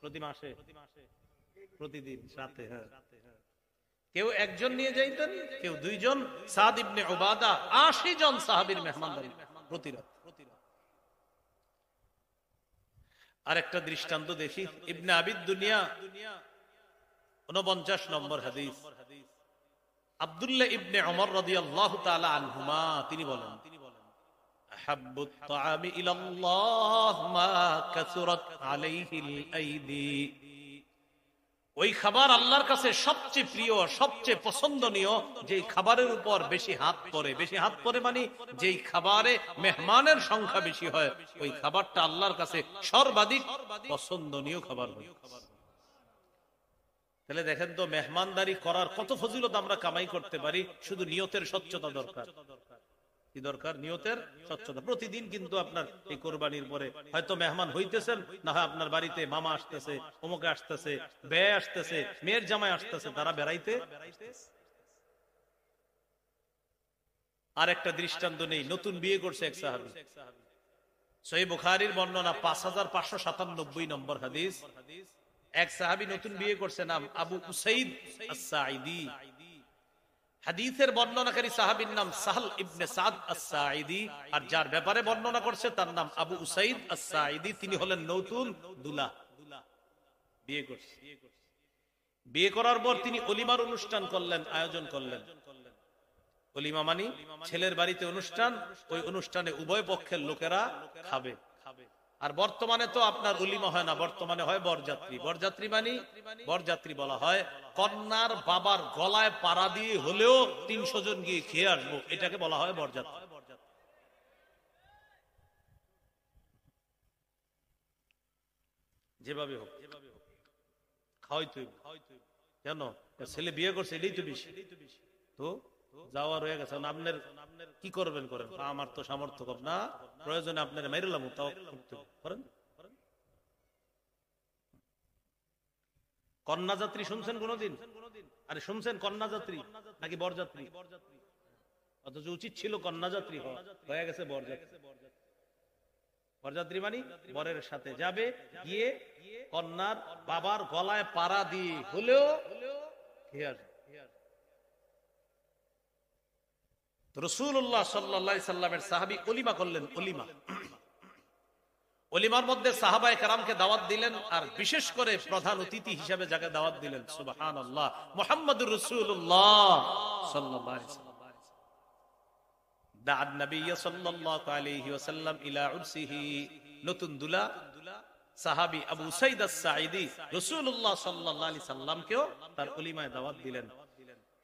প্রতি মাসে, প্রতিদিন রাতে। কেউ একজন নিয়ে যাইতেন, কেউ দুইজন। সাদ ইবনে উবাদা 80 জন সাহাবীর মেহমানদারি প্রতি রাত। আরেকটা দৃষ্টান্ত দেখি, ইবনে আবি দুনিয়া 49 নম্বর হাদিস। আব্দুল্লাহ ইবনে ওমর রাদিয়াল্লাহু তাআলা আনহুমা তিনি বলেন, আহাব্বুত তাআমি ইলাল্লাহ মা কাসুরাত আলাইহিল আইদি। ওই খাবার আল্লাহর কাছে সবচেয়ে প্রিয়, সবচেয়ে পছন্দনীয় যেই খাবারের উপর বেশি হাত পড়ে। বেশি হাত পড়ে মানে যেই খাবারে মেহমানের সংখ্যা বেশি হয়, ওই খাবারটা আল্লাহর কাছে সর্বাধিক পছন্দনীয় খাবার হয়। তাহলে দেখেন তো মেহমানদারি করার কত ফজিলত আমরা কামাই করতে পারি। শুধু নিয়তের স্বচ্ছতা দরকার। কি দরকার? নিয়তের স্বচ্ছতা। প্রতিদিন কিন্তু আপনার এই কোরবানির পরে হয়তো মেহমান হইতেছেন, না হয় আপনার বাড়িতে মামা আসতেছে, অমুকে আসতেছে, বেয়ে আসতেছে, মেয়ের জামাই আসতেছে, তারা বেড়াইতে। আর একটা দৃষ্টান্ত নেই, নতুন বিয়ে করছে এক সাহাবী। সহিহ বুখারীর বর্ণনা 5597 নম্বর হাদিস। এক সাহাবী নতুন বিয়ে করছে, নাম আবু উসাইদ আস-সাঈদী। হাদিসের বর্ণনাকারী সাহাবীর নাম সাহল ইবনে সাদ আস-সাঈদী, আর যার ব্যাপারে বর্ণনা করছে তার নাম আবু উসাইদ আস-সাঈদী। তিনি হলেন নতুন দুলা, বিয়ে করছে। বিয়ে করার পর তিনি অলিমার অনুষ্ঠান করলেন, আয়োজন করলেন। অলিমা মানে ছেলের বাড়িতে অনুষ্ঠান, ওই অনুষ্ঠানে উভয় পক্ষের লোকেরা খাবে। আর বর্তমানে তো আপনার অলিমা হয় না, বর্তমানে হয় বরযাত্রী। বরযাত্রী মানে বরযাত্রী বলা হয় কন্যার বাবার গলায় পাড়া দিয়ে হলেও 300 জন গিয়ে খেয়ে আসবো, এটাকে বলা হয় বরযাত্রী। যেভাবে হোক খাওয়াইতে হইব। কেন? ছেলে বিয়ে করছে, এটাই তো বেশি। তো যাওয়া রয়ে গেছে, আপনার কি করবেন করেন, আমার তো সামর্থ্য কম না, প্রয়োজনে আপনার মেরেলাম, তাও করেন। কন্যাযাত্রী শুনছেন কোনদিন? আরে শুনছেন কন্যাযাত্রী নাকি বরযাত্রী? অথচ উচিত ছিল কন্যাযাত্রী হওয়া, হয়ে গেছে বরযাত্রী। বরযাত্রী মানে বরের সাথে যাবে, গিয়ে কন্যার বাবার গলায় পাড়া দিয়ে হলেও খেয়ে আসবে। রাসূলুল্লাহ সাল্লাল্লাহু আলাইহি সাল্লামের সাহাবী অলিমা করলেন। অলিমার মধ্যে সাহাবায়ে কেরামকে দাওয়াত দিলেন, আর বিশেষ করে প্রধান অতিথি হিসেবে যাকে দাওয়াত দিলেন, সুবহানাল্লাহ, মুহাম্মদুর রাসূলুল্লাহ সাল্লাল্লাহু আলাইহি ওয়াসাল্লাম। দা'আন নবী সাল্লাল্লাহু আলাইহি ওয়াসাল্লাম ইলা উরসিহি। নতুন দুলা সাহাবী আবু উসাইদ আস-সাঈদী রাসূলুল্লাহ সাল্লাল্লাহু আলাইহি সাল্লামকেও তার অলিমায় দাওয়াত দিলেন।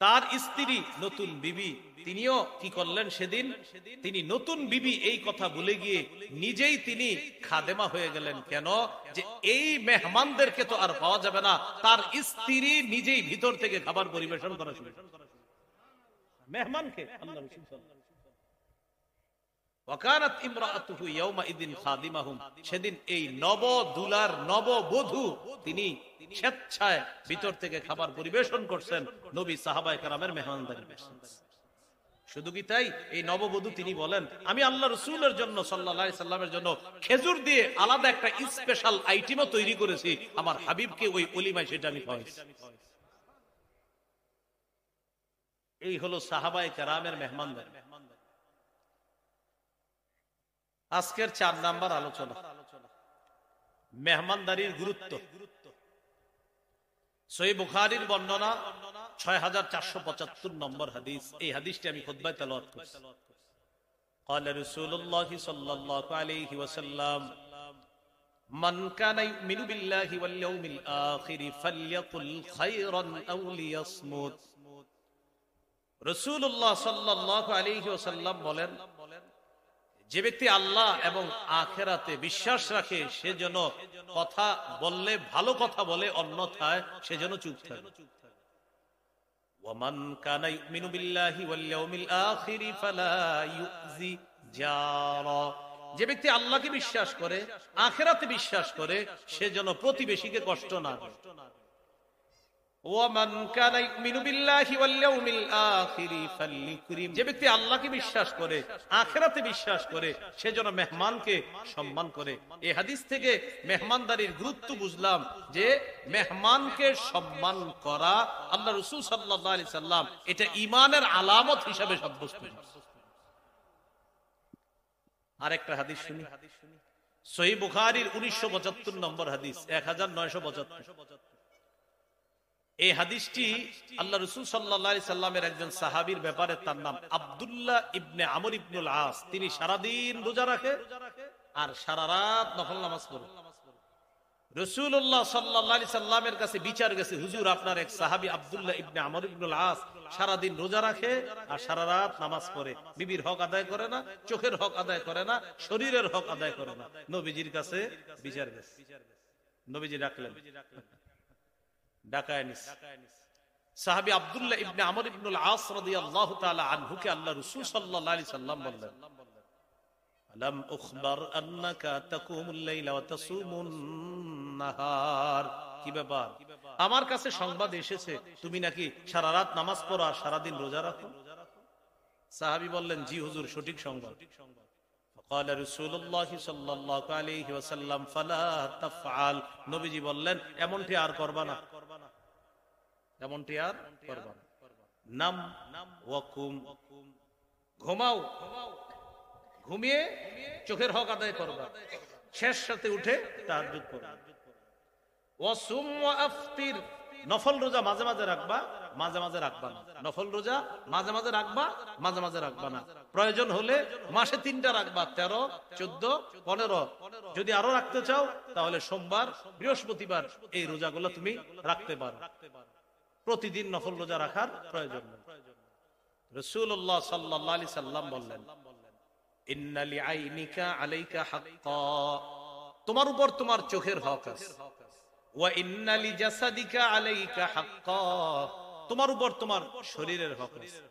তার স্ত্রী নতুন বিবি, তিনিও কি করলেন সেদিন? তিনি নতুন বিবি এই কথা ভুলে গিয়ে নিজেই তিনি খাদেমা হয়ে গেলেন। কেন? যে এই মেহমানদেরকে তো আর পাওয়া যাবে না, তার স্ত্রী নিজেই ভিতর থেকে খাবার পরিবেশন করা শুরু। মেহমানকে আল্লাহ রাসূল সাল্লাল্লাহু আলাইহি ওয়াসাল্লাম ওয়াকানাত ইমরাআতুহু ইয়াওমাইদিন খাদিমাহুম। সেদিন এই নবদুলার নববধূ তিনি স্বেচ্ছায় ভিতর থেকে খাবার পরিবেশন করছেন, নবী সাহাবায়ে কেরামের মেহমানদারি করছেন। শুধু কি তাই, এই নববধূ তিনি বলেন, আমি আল্লাহ রাসূলের জন্য সাল্লাল্লাহু আলাইহি সাল্লামের জন্য খেজুর দিয়ে আলাদা একটা স্পেশাল আইটেমও তৈরি করেছি, আমার হাবিবকে ওই অলিমায় সেটা আমি খাওয়াইছি। এই হলো সাহাবায়ে কেরামের মেহমানদারি। আজকের 4 নাম্বার আলোচনা, মেহমানদারির গুরুত্ব। সহিহ বুখারীর বর্ণনা 6475 নম্বর হাদিস। এই হাদিসটি আমি খুতবায় তেলাওয়াত করছি। قال رسول الله صلى الله عليه وسلم من كان يؤمن بالله واليوم الآخر فليقل خيرا أو ليصمت। রাসূলুল্লাহ সাল্লাল্লাহু আলাইহি ওয়াসাল্লাম বলেন, যে ব্যক্তি আল্লাহ এবং আখিরাতে বিশ্বাস রাখে সে যেন কথা বললে ভালো কথা বলে, অন্যথায় সে যেন চুপ থাকে। ওয়ামান কানা ইউমিনু বিল্লাহি ওয়াল ইয়াউমিল আখির ফালা ইউজি জারা। যে ব্যক্তি আল্লাহকে বিশ্বাস করে, আখিরাতে বিশ্বাস করে, সে যেন প্রতিবেশীকে কষ্ট না দেয়। ওয়ামান কানা ইউমিনু বিল্লাহি ওয়াল ইয়াউমিল আখির ফালইকরিম। যে ব্যক্তি আল্লাহকে বিশ্বাস করে, আখিরাতে বিশ্বাস করে, সে যেন মেহমানকে সম্মান করে। এই হাদিস থেকে মেহমানদারির গুরুত্ব বুঝলাম, যে মেহমানকে সম্মান করা আল্লাহ রাসূল সাল্লাল্লাহু আলাইহি সাল্লাম এটা ঈমানের আলামত হিসেবে সাব্যস্ত করেছেন। আরেকটা হাদিস শুনি, সহিহ বুখারীর 1975 নম্বর হাদিস, 1975। এই হাদিসটি আল্লাহ রাসূল সাল্লাল্লাহু আলাইহি সাল্লামের একজন সাহাবীর ব্যাপারে, তার নাম আব্দুল্লাহ ইবনে আমর ইবনুল আস। তিনি সারাদিন রোজা রাখে আর সারা রাত নফল নামাজ পড়ে। রাসূলুল্লাহ সাল্লাল্লাহু আলাইহি সাল্লামের কাছে বিচার গেছে, হুজুর আপনার এক সাহাবী আব্দুল্লাহ ইবনে আমর ইবনুল আস সারাদিন রোজা রাখে আর সারা রাত নামাজ পড়ে, বিবির হক আদায় করে না, চোখের হক আদায় করে না, শরীরের হক আদায় করে না। নবীজির কাছে বিচার গেছে। নবীজি ডাকলেন, ডাকায় নিস। সাহাবী আব্দুল্লাহ ইবনে আমর ইবনুল আস রাদিয়াল্লাহু তাআলা আনহুকে আল্লাহ রাসূল সাল্লাল্লাহু আলাইহি সাল্লাম বললেন, আলাম উখবার আন্নাকা তাকুমুল লাইলা ওয়া তাসুমুন নাহার। কি ব্যাপার? আমার কাছে সংবাদ এসেছে তুমি নাকি সারা রাত নামাজ পড়ো আর সারা দিন রোজা রাখো। সাহাবী বললেন, জি হুজুর, সঠিক সংবাদ। قال رسول الله صلى الله عليه وسلم فلا تفعل নবীজি বললেন এমনটি আর করবা না, এমনটি আর করবা না। নাম ওয়াকুম, ঘুমাও, ঘুমিয়ে চোখের হক আদায় করবা, শেষ সাথে উঠে তাহাজ্জুদ করবা। ওয়াসুম ওয়া আফতির, নফল রোজা মাঝে মাঝে রাখবা, মাঝে মাঝে রাখবা না। নফল রোজা মাঝে মাঝে রাখবা, মাঝে মাঝে রাখবা না। প্রয়োজন হলে মাসে 3টা রাখবা, 13, 14, 15। যদি আরো রাখতে চাও তাহলে সোমবার, বৃহস্পতিবার এই রোজাগুলো তুমি রাখতে পারো। প্রতিদিন নফল রোজা রাখার প্রয়োজন নেই। রাসূলুল্লাহ সাল্লাল্লাহু আলাইহি সাল্লাম বললেন, ইন্না লিআইনিকা আলাইকা হাক্কা, তোমার উপর তোমার চোখের হক আছে। ওয়া ইন্না লিজাসাদিকা আলাইকা হাক্কা, তোমার উপর তোমার শরীরের হক আছে।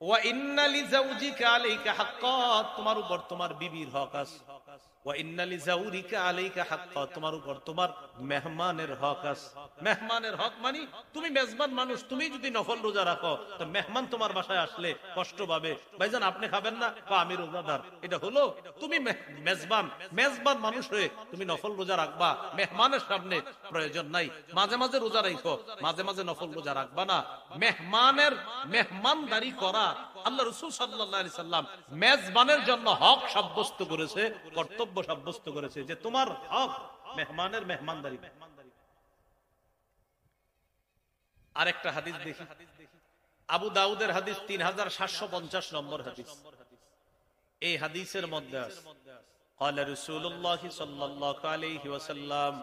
ওয়া ইন্না লিজাওজিকা আলাইকা হাক্কা, তোমার উপর তোমার বিবির হক আছে। ওয়া ইন্না লিজাউরিকা আলাইকা হাক্কা, তোমার উপর তোমার মেহমানের হক আছে। মেহমানের হক মানে তুমি মেজবান মানুষ, তুমি যদি নফল রোজা রাখো তো মেহমান তোমার বাসায় আসলে কষ্ট পাবে। ভাইজান আপনি খাবেন না, আমি রোজাদার, এটা হলো তুমি মেজবান। মেজবান মানুষ হয়ে তুমি নফল রোজা রাখবা, মেহমানের সামনে প্রয়োজন নাই। মাঝে মাঝে রোজা রাখো, মাঝে মাঝে নফল রোজা রাখবা না। মেহমানের মেহমানদারি করা আল্লাহ রাসূল সাল্লাল্লাহু আলাইহি সাল্লাম মেজবানের জন্য হক সাব্যস্ত করেছে, কর্তব্য সাব্যস্ত করেছে যে তোমার হক মেহমানের মেহমানদারি। আরেকটা হাদিস দেখি, আবু দাউদের হাদিস 3750 নম্বর হাদিস। এই হাদিসের মধ্যে আছে قال رسول الله صلى الله عليه وسلم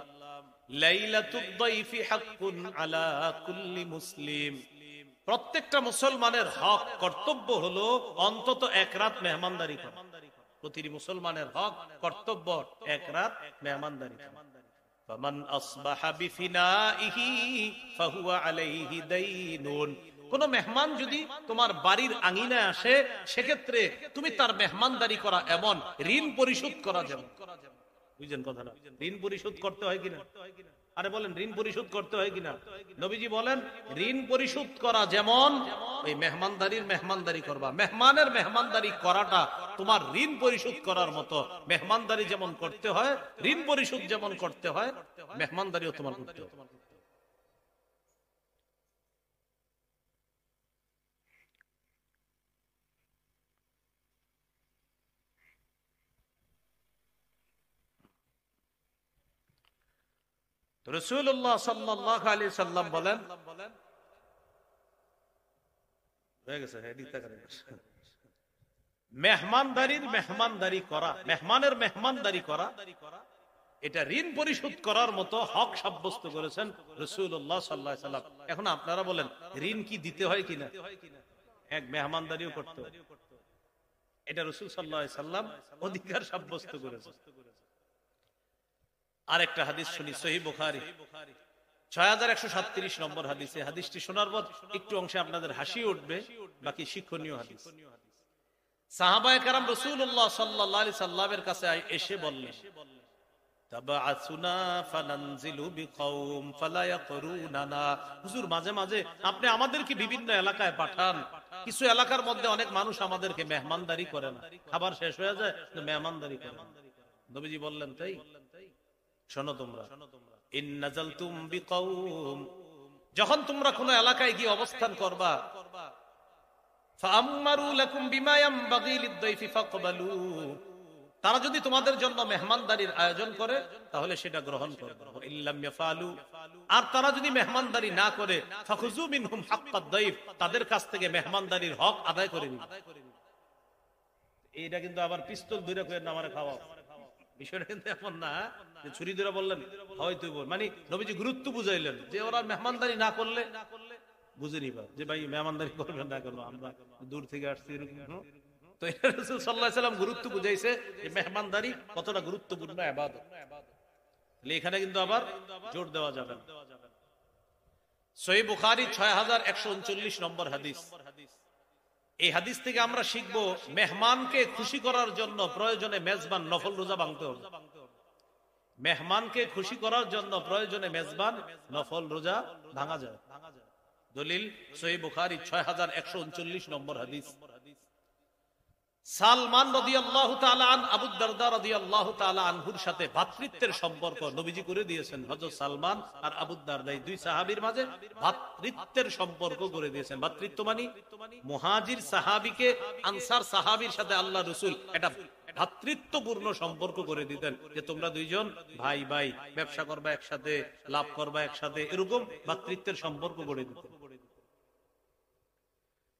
ليلة الضيف حق على كل مسلم, প্রত্যেকটা মুসলমানের হক কর্তব্য হলো অন্তত এক রাত মেহমানদারি করা। প্রতিটি মুসলমানের হক কর্তব্য এক রাত মেহমানদারি করা। ফামান আসবাহা বিফিনাইহি ফাহুয়া আলাইহি দাইনুন, কোন মেহমান যদি তোমার বাড়ির আঙিনায় আসে সেক্ষেত্রে তুমি তার মেহমানদারি করা এমন ঋণ পরিশোধ করা যেমন। বুঝছেন কথাটা? ঋণ পরিশোধ করতে হয় কিনা? আরে বলেন ঋণ পরিশোধ করতে হয় কিনা? নবীজি বলেন ঋণ পরিশোধ করা যেমন ওই মেহমানদারির মেহমানদারি করবা। মেহমানের মেহমানদারি করাটা তোমার ঋণ পরিশোধ করার মতো। মেহমানদারি যেমন করতে হয়, ঋণ পরিশোধ যেমন করতে হয়, মেহমানদারিও তোমার করতে হয়। রাসূলুল্লাহ সাল্লাল্লাহু আলাইহি সাল্লাম বলেন, হয়ে গেছে মেহমানদারির মেহমানদারি করা, মেহমানের মেহমানদারি করা, এটা ঋণ পরিশোধ করার মতো হক সাব্যস্ত করেছেন রাসূলুল্লাহ সাল্লাল্লাহু আলাইহি সাল্লাম। এখন আপনারা বলেন ঋণ কি দিতে হয় কিনা? এক মেহমানদারিও করতে হয়, এটা রাসূল সাল্লাল্লাহু আলাইহি সাল্লাম অধিকার সাব্যস্ত করেছেন। আরেকটা হাদিস শুনি, সহিহ বুখারী 6137 নম্বর হাদিস। এই হাদিসটি শোনার পর একটু অংশে আপনাদের হাসি উঠবে, বাকি শিক্ষণীয় হাদিস। সাহাবায়ে কেরাম রাসূলুল্লাহ সাল্লাল্লাহু আলাইহি সাল্লামের কাছে এসে বললেন, তাবাআসুনা ফানানজিলু বিকাউম ফালা ইয়াকরুনানা, হুজুর মাঝে মাঝে আপনি আমাদেরকে বিভিন্ন এলাকায় পাঠান, কিছু এলাকার মধ্যে অনেক মানুষ আমাদেরকে মেহমানদারি করে না, খাবার শেষ হয়ে যায় মেহমানদারি করে। নবীজি বললেন তাই শোনো তোমরা, ইন নাযালতুম বিকাউম, যখন তোমরা কোন এলাকায় গিয়ে অবস্থান করবা, ফাআম্মারু লাকুম বিমা ইয়ানবাগি লিদ-দাইফি ফাকবালু, তারা যদি তোমাদের জন্য মেহমানদারির আয়োজন করে তাহলে সেটা গ্রহণ করবে। ইল্লাম ইয়াফালু, আর তারা যদি মেহমানদারি না করে, ফাখুযু মিনহুম হাক্কাদ-দাইফ, তাদের কাছ থেকে মেহমানদারির হক আদায় করে নিন। এইটা কিন্তু আবার পিস্তল ধরে কইেন আমারে খাওয়াও, বিষয়টা কিন্তু এমন না যে ছুরি ধরে বললেন হয়তো, মানে নবীজি গুরুত্ব বুঝাইলেন যে ওরা মেহমানদারি না করলে বুঝে নিবা যে ভাই মেহমানদারি করবেন না কেন, আমরা দূর থেকে আসছি এরকম। তো রাসূল সাল্লাল্লাহু আলাইহি সাল্লাম গুরুত্ব বুঝাইছে যে মেহমানদারি কতটা গুরুত্বপূর্ণ ইবাদত। এখানে কিন্তু আবার জোর দেওয়া যাবে না। সহিহ বুখারী 6139 নম্বর হাদিস। এই হাদিস থেকে আমরা শিখবো মেহমানকে খুশি করার জন্য প্রয়োজনে মেজবান নফল রোজা ভাঙতে হবে। মেহমানকে খুশি করার জন্য প্রয়োজনে মেজবান নফল রোজা ভাঙা যায়। দলিল সহিহ বুখারী 6139 নম্বর হাদিস। সালমান রাদিয়াল্লাহু তাআলা আন আবু দারদা রাদিয়াল্লাহু তাআলা আনহুর সাথে ভ্রাতৃত্বের সম্পর্ক নবীজি করে দিয়েছেন। হযরত সালমান আর আবু দারদা এই দুই সাহাবীর মাঝে ভ্রাতৃত্বের সম্পর্ক করে দিয়েছেন। ভ্রাতৃত্ব মানে মুহাজির সাহাবীকে আনসার সাহাবীর সাথে আল্লাহ রাসূল এটা ভ্রাতৃত্বপূর্ণ সম্পর্ক করে দিতেন, যে তোমরা দুইজন ভাই ভাই, ব্যবসা করবা একসাথে, লাভ করবা একসাথে, এরকম ভ্রাতৃত্বের সম্পর্ক গড়ে দিতেন।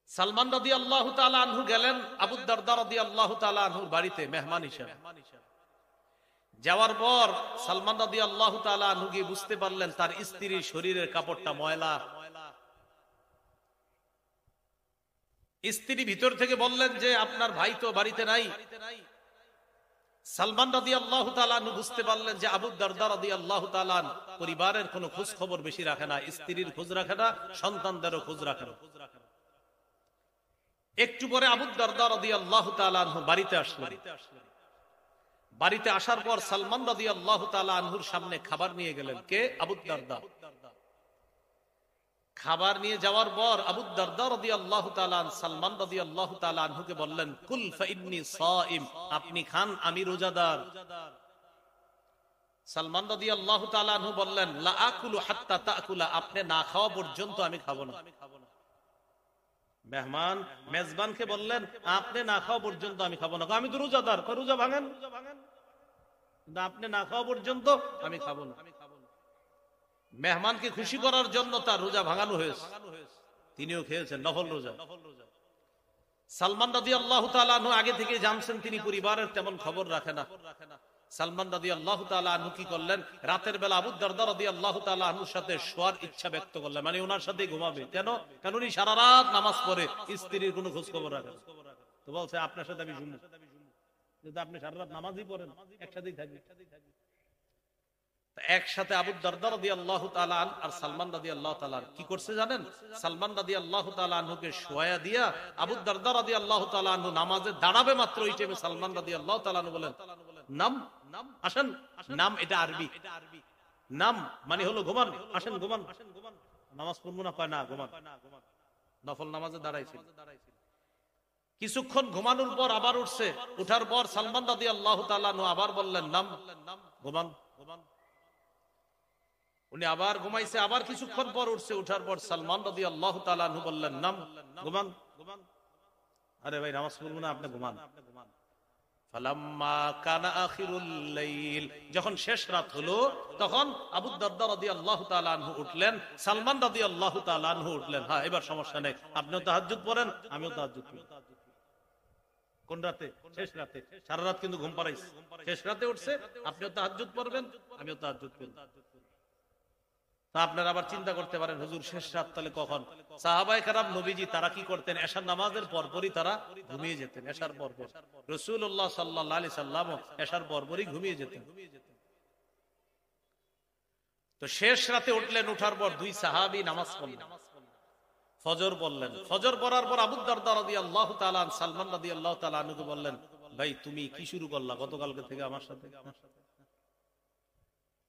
সালমান রাদিয়াল্লাহু তাআলা আনহু গেলেন আবু দারদা রাদিয়াল্লাহু তাআলা আনহুর বাড়িতে মেহমান হিসেবে। যাওয়ার পর সালমান রাদিয়াল্লাহু তাআলা আনহু গিয়ে বুঝতে পারলেন তার স্ত্রীর শরীরের কাপড়টা ময়লা। স্ত্রী ভিতর থেকে বললেন যে আপনার ভাই তো বাড়িতে নাই। সালমান রাদিয়াল্লাহু তাআলা আনহু বুঝতে পারলেন যে আবু দারদা রাদিয়াল্লাহু তাআলা পরিবারের কোনো খোঁজ খবর বেশি রাখে না, স্ত্রীর খোঁজ রাখে না, সন্তানদেরও খোঁজ রাখে না। একটু পরে আবু দারদা রাদিয়াল্লাহু তাআলা আনহু বাড়িতে আসলেন। বাড়িতে আসার পর সালমান রাদিয়াল্লাহু তাআলা আনহুর সামনে খাবার নিয়ে গেলেন। কে? আবু দারদা। খাবার নিয়ে যাওয়ার পর আবু দারদা রাদিয়াল্লাহু তাআলা সালমান রাদিয়াল্লাহু তাআলা আনহুকে বললেন, কুল ফাইন্নী সাইম, আপনি খান, আমি রোজাদার। সালমান রাদিয়াল্লাহু তাআলা আনহু বললেন, লা আকুলু হাত্তা তাকুলা, আপনি না খাওয়া পর্যন্ত আমি খাবো না। মেহমান মেজবানকে বললেন, আপনি না খাওয়া পর্যন্ত আমি খাবো না। আমি তো রোজাদার। রোজা ভাঙেন, কিন্তু আপনি না খাওয়া পর্যন্ত আমি খাবো না। মেহমানকে খুশি করার জন্য তার রোজা ভাঙানো হয়েছে, তিনিও খেয়েছেন নফল রোজা। সালমান রাদিয়াল্লাহু তাআলা আনহু আগে থেকে জানছেন তিনি পরিবারের তেমন খবর রাখে না। সালমান রাদিয়াল্লাহু তাআলা আনহু কি করলেন, রাতের বেলা আবু দারদা রাদিয়াল্লাহু তাআলা আনহুর সাথে শোয়ার ইচ্ছা ব্যক্ত করলেন, মানে ওনার সাথে ঘুমাবে। কেন? কারণ উনি সারা রাত নামাজ পড়ে, স্ত্রীর কোনো খোঁজ খবর রাখে না। তো বলছে আপনার সাথে আমি ঘুমবো, যদি আপনি সারা রাত নামাজই পড়েন, একসাথেই থাকবে। একসাথে আবু দারদা রাদিয়াল্লাহু তাআলা আর সালমান রাদিয়াল্লাহু তাআলা কি করছে জানেন? সালমান রাদিয়াল্লাহু তাআলা আনহুকে শোয়া দিয়া আবু দারদা রাদিয়াল্লাহু তাআলা আনহু নামাজে দাঁড়াবে মাত্র ওই টাইমে সালমান রাদিয়াল্লাহু তাআলা আনহু বলেন, নাম আসেন। নাম এটা আরবি, নাম মানে হলো ঘুমান, আসেন ঘুমান। নামাজ পড়বো না, কয় না ঘুমান। নফল নামাজে দাঁড়াইছিল। কিছুক্ষণ ঘুমানোর পর আবার উঠছে। উঠার পর সালমান রাদিয়াল্লাহু তাআলা আনহু আবার বললেন, নাম ঘুমান। উনি আবার ঘুমাইছে, আবার কিছুক্ষণ পর উঠছে। উঠার পর সালমান রাদিয়াল্লাহু তাআলা আনহু বললেন, নাম ঘুমান। আরে ভাই নামাজ পড়বো না, আপনি ঘুমান। ফালাম্মা কানা আখিরুল লাইল, যখন শেষ রাত হলো তখন আবু দারদা রাদিয়াল্লাহু তাআলা আনহু উঠলেন, সালমান রাদিয়াল্লাহু তাআলা আনহু উঠলেন। হ্যাঁ, এবার সমস্যা নেই, আপনিও তাহাজ্জুদ পড়েন, আমিও তাহাজ্জুদ পড়ি। কোন রাতে? শেষ রাতে। সারা রাত কিন্তু ঘুম পাড়াইছে, শেষ রাতে উঠছে, আপনিও তাহাজ্জুদ পড়বেন, আমিও তাহাজ্জুদ পড়ব। তা আপনারা আবার চিন্তা করতে পারেন, হুজুর শেষ রাত তাহলে কখন? সাহাবায়ে কেরাম নবীজি তারা কি করতেন? এশার নামাজের পরপরই তারা ঘুমিয়ে যেতেন। এশার পরপর রাসূলুল্লাহ সাল্লাল্লাহু আলাইহি সাল্লাম এশার পরপরই ঘুমিয়ে যেতেন। তো শেষ রাতে উঠলেন, উঠার পর দুই সাহাবী নামাজ পড়লেন, ফজর পড়লেন। ফজর পড়ার পর আবু দারদা রাদিয়াল্লাহু তাআলা সালমান রাদিয়াল্লাহু তাআলা আনহুকে বললেন, ভাই তুমি কি শুরু করলা গতকালকে থেকে আমার সাথে?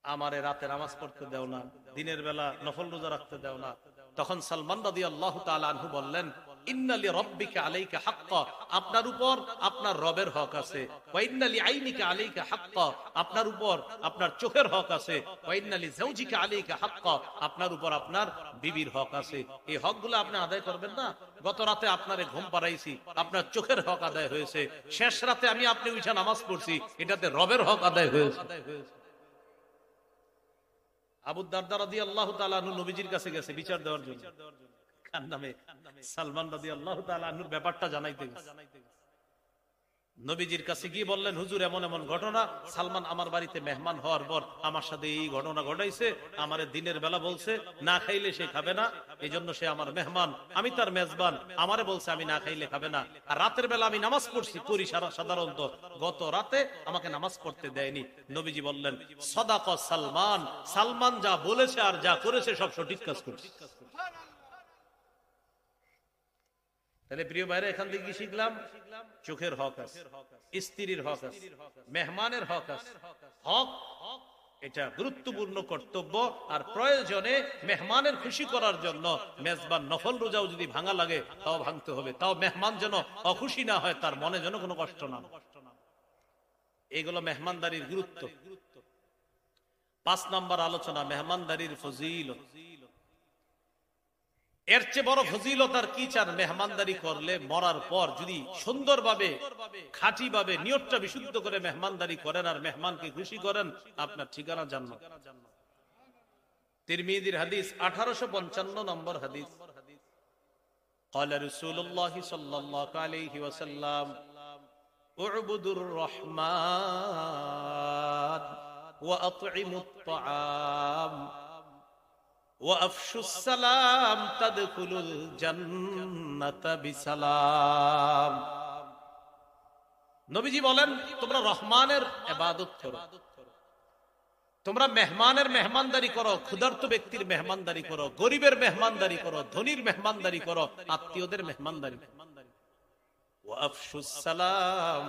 আমারে রাতে নামাজ পড়তে দাও না, দিনের বেলা নফল রোজা রাখতে দাও না। তখন সালমান রাদিয়াল্লাহু তাআলা আনহু বললেন, ইন্না লিরাব্বিকা আলাইকা হাক্কা, আপনার উপর আপনার রবের হক আছে। ওয়া ইন্না লিআইনিকা আলাইকা হাক্কা, আপনার উপর আপনার চোখের হক আছে। ওয়া ইন্না লিজাওজিকা আলাইকা হাক্কা, আপনার উপর আপনার বিবির হক আছে। এই হকগুলো আপনি আদায় করবেন না? গত রাতে আপনারে ঘুম পাড়াইছি, আপনার চোখের হক আদায় হয়েছে। শেষ রাতে আমি আপনি উঠে নামাজ পড়ছি, এটাতে রবের হক আদায় হয়েছে। আবু দারদা রাদিয়াল্লাহু তাআলা আনহু নবীজির কাছে গেছে বিচার দেওয়ার জন্য। কার নামে? সালমান রাদিয়াল্লাহু তাআলা আনহুর ব্যাপারটা জানাইতে গেছে। নবীজির কাছে গিয়ে বললেন, হুজুর এমন এমন ঘটনা, সালমান আমার বাড়িতে মেহমান হওয়ার পর আমার সাথে এই ঘটনা ঘটাইছে। আমারে দিনের বেলা বলছে না খাইলে সে খাবে না, এই জন্য সে আমার মেহমান, আমি তার মেজবান। আমারে বলছে আমি না খাইলে খাবে না। আর রাতের বেলা আমি নামাজ পড়ছি, করি সাধারণত, গত রাতে আমাকে নামাজ পড়তে দেয়নি। নবীজি বললেন, সাদাকা সালমান, সালমান যা বলেছে আর যা করেছে সব সঠিক কাজ করছে। তাহলে প্রিয় ভাইরা, এখান থেকে কি শিখলাম? চোখের হক আছে, স্ত্রীর হক আছে, মেহমানের হক আছে। হক এটা গুরুত্বপূর্ণ কর্তব্য। আর প্রয়োজনে মেহমানের খুশি করার জন্য মেজবান নফল রোজাও যদি ভাঙা লাগে তাও ভাঙতে হবে, তাও মেহমান যেন অখুশি না হয়, তার মনে যেন কোনো কষ্ট না। এগুলো মেহমানদারির গুরুত্ব। 5 নম্বর আলোচনা, মেহমানদারির ফজিলত। এর চেয়ে বড় ফজিলত আর কি চান? মেহমানদারি করলে মরার পর যদি সুন্দরভাবে খাঁটিভাবে নিয়তটা বিশুদ্ধ করে মেহমানদারি করেন আর মেহমানকে খুশি করেন, আপনার ঠিকানা জান্নাত। তিরমিজির হাদিস, 1855 নম্বর হাদিস। قال رسول الله صلى الله عليه وسلم اعبدوا الرحمن واطعموا الطعام وافشوا السلام تدخلوا الجنة بسلام। নবীজি বলেন, তোমরা রহমানের ইবাদত করো, তোমরা মেহমানের মেহমানদারি করো, ক্ষুধার্ত ব্যক্তির মেহমানদারি করো, গরিবের মেহমানদারি করো, ধনীর মেহমানদারি করো, আত্মীয়দের মেহমানদারি করো। ওয়াফশুস সালাম,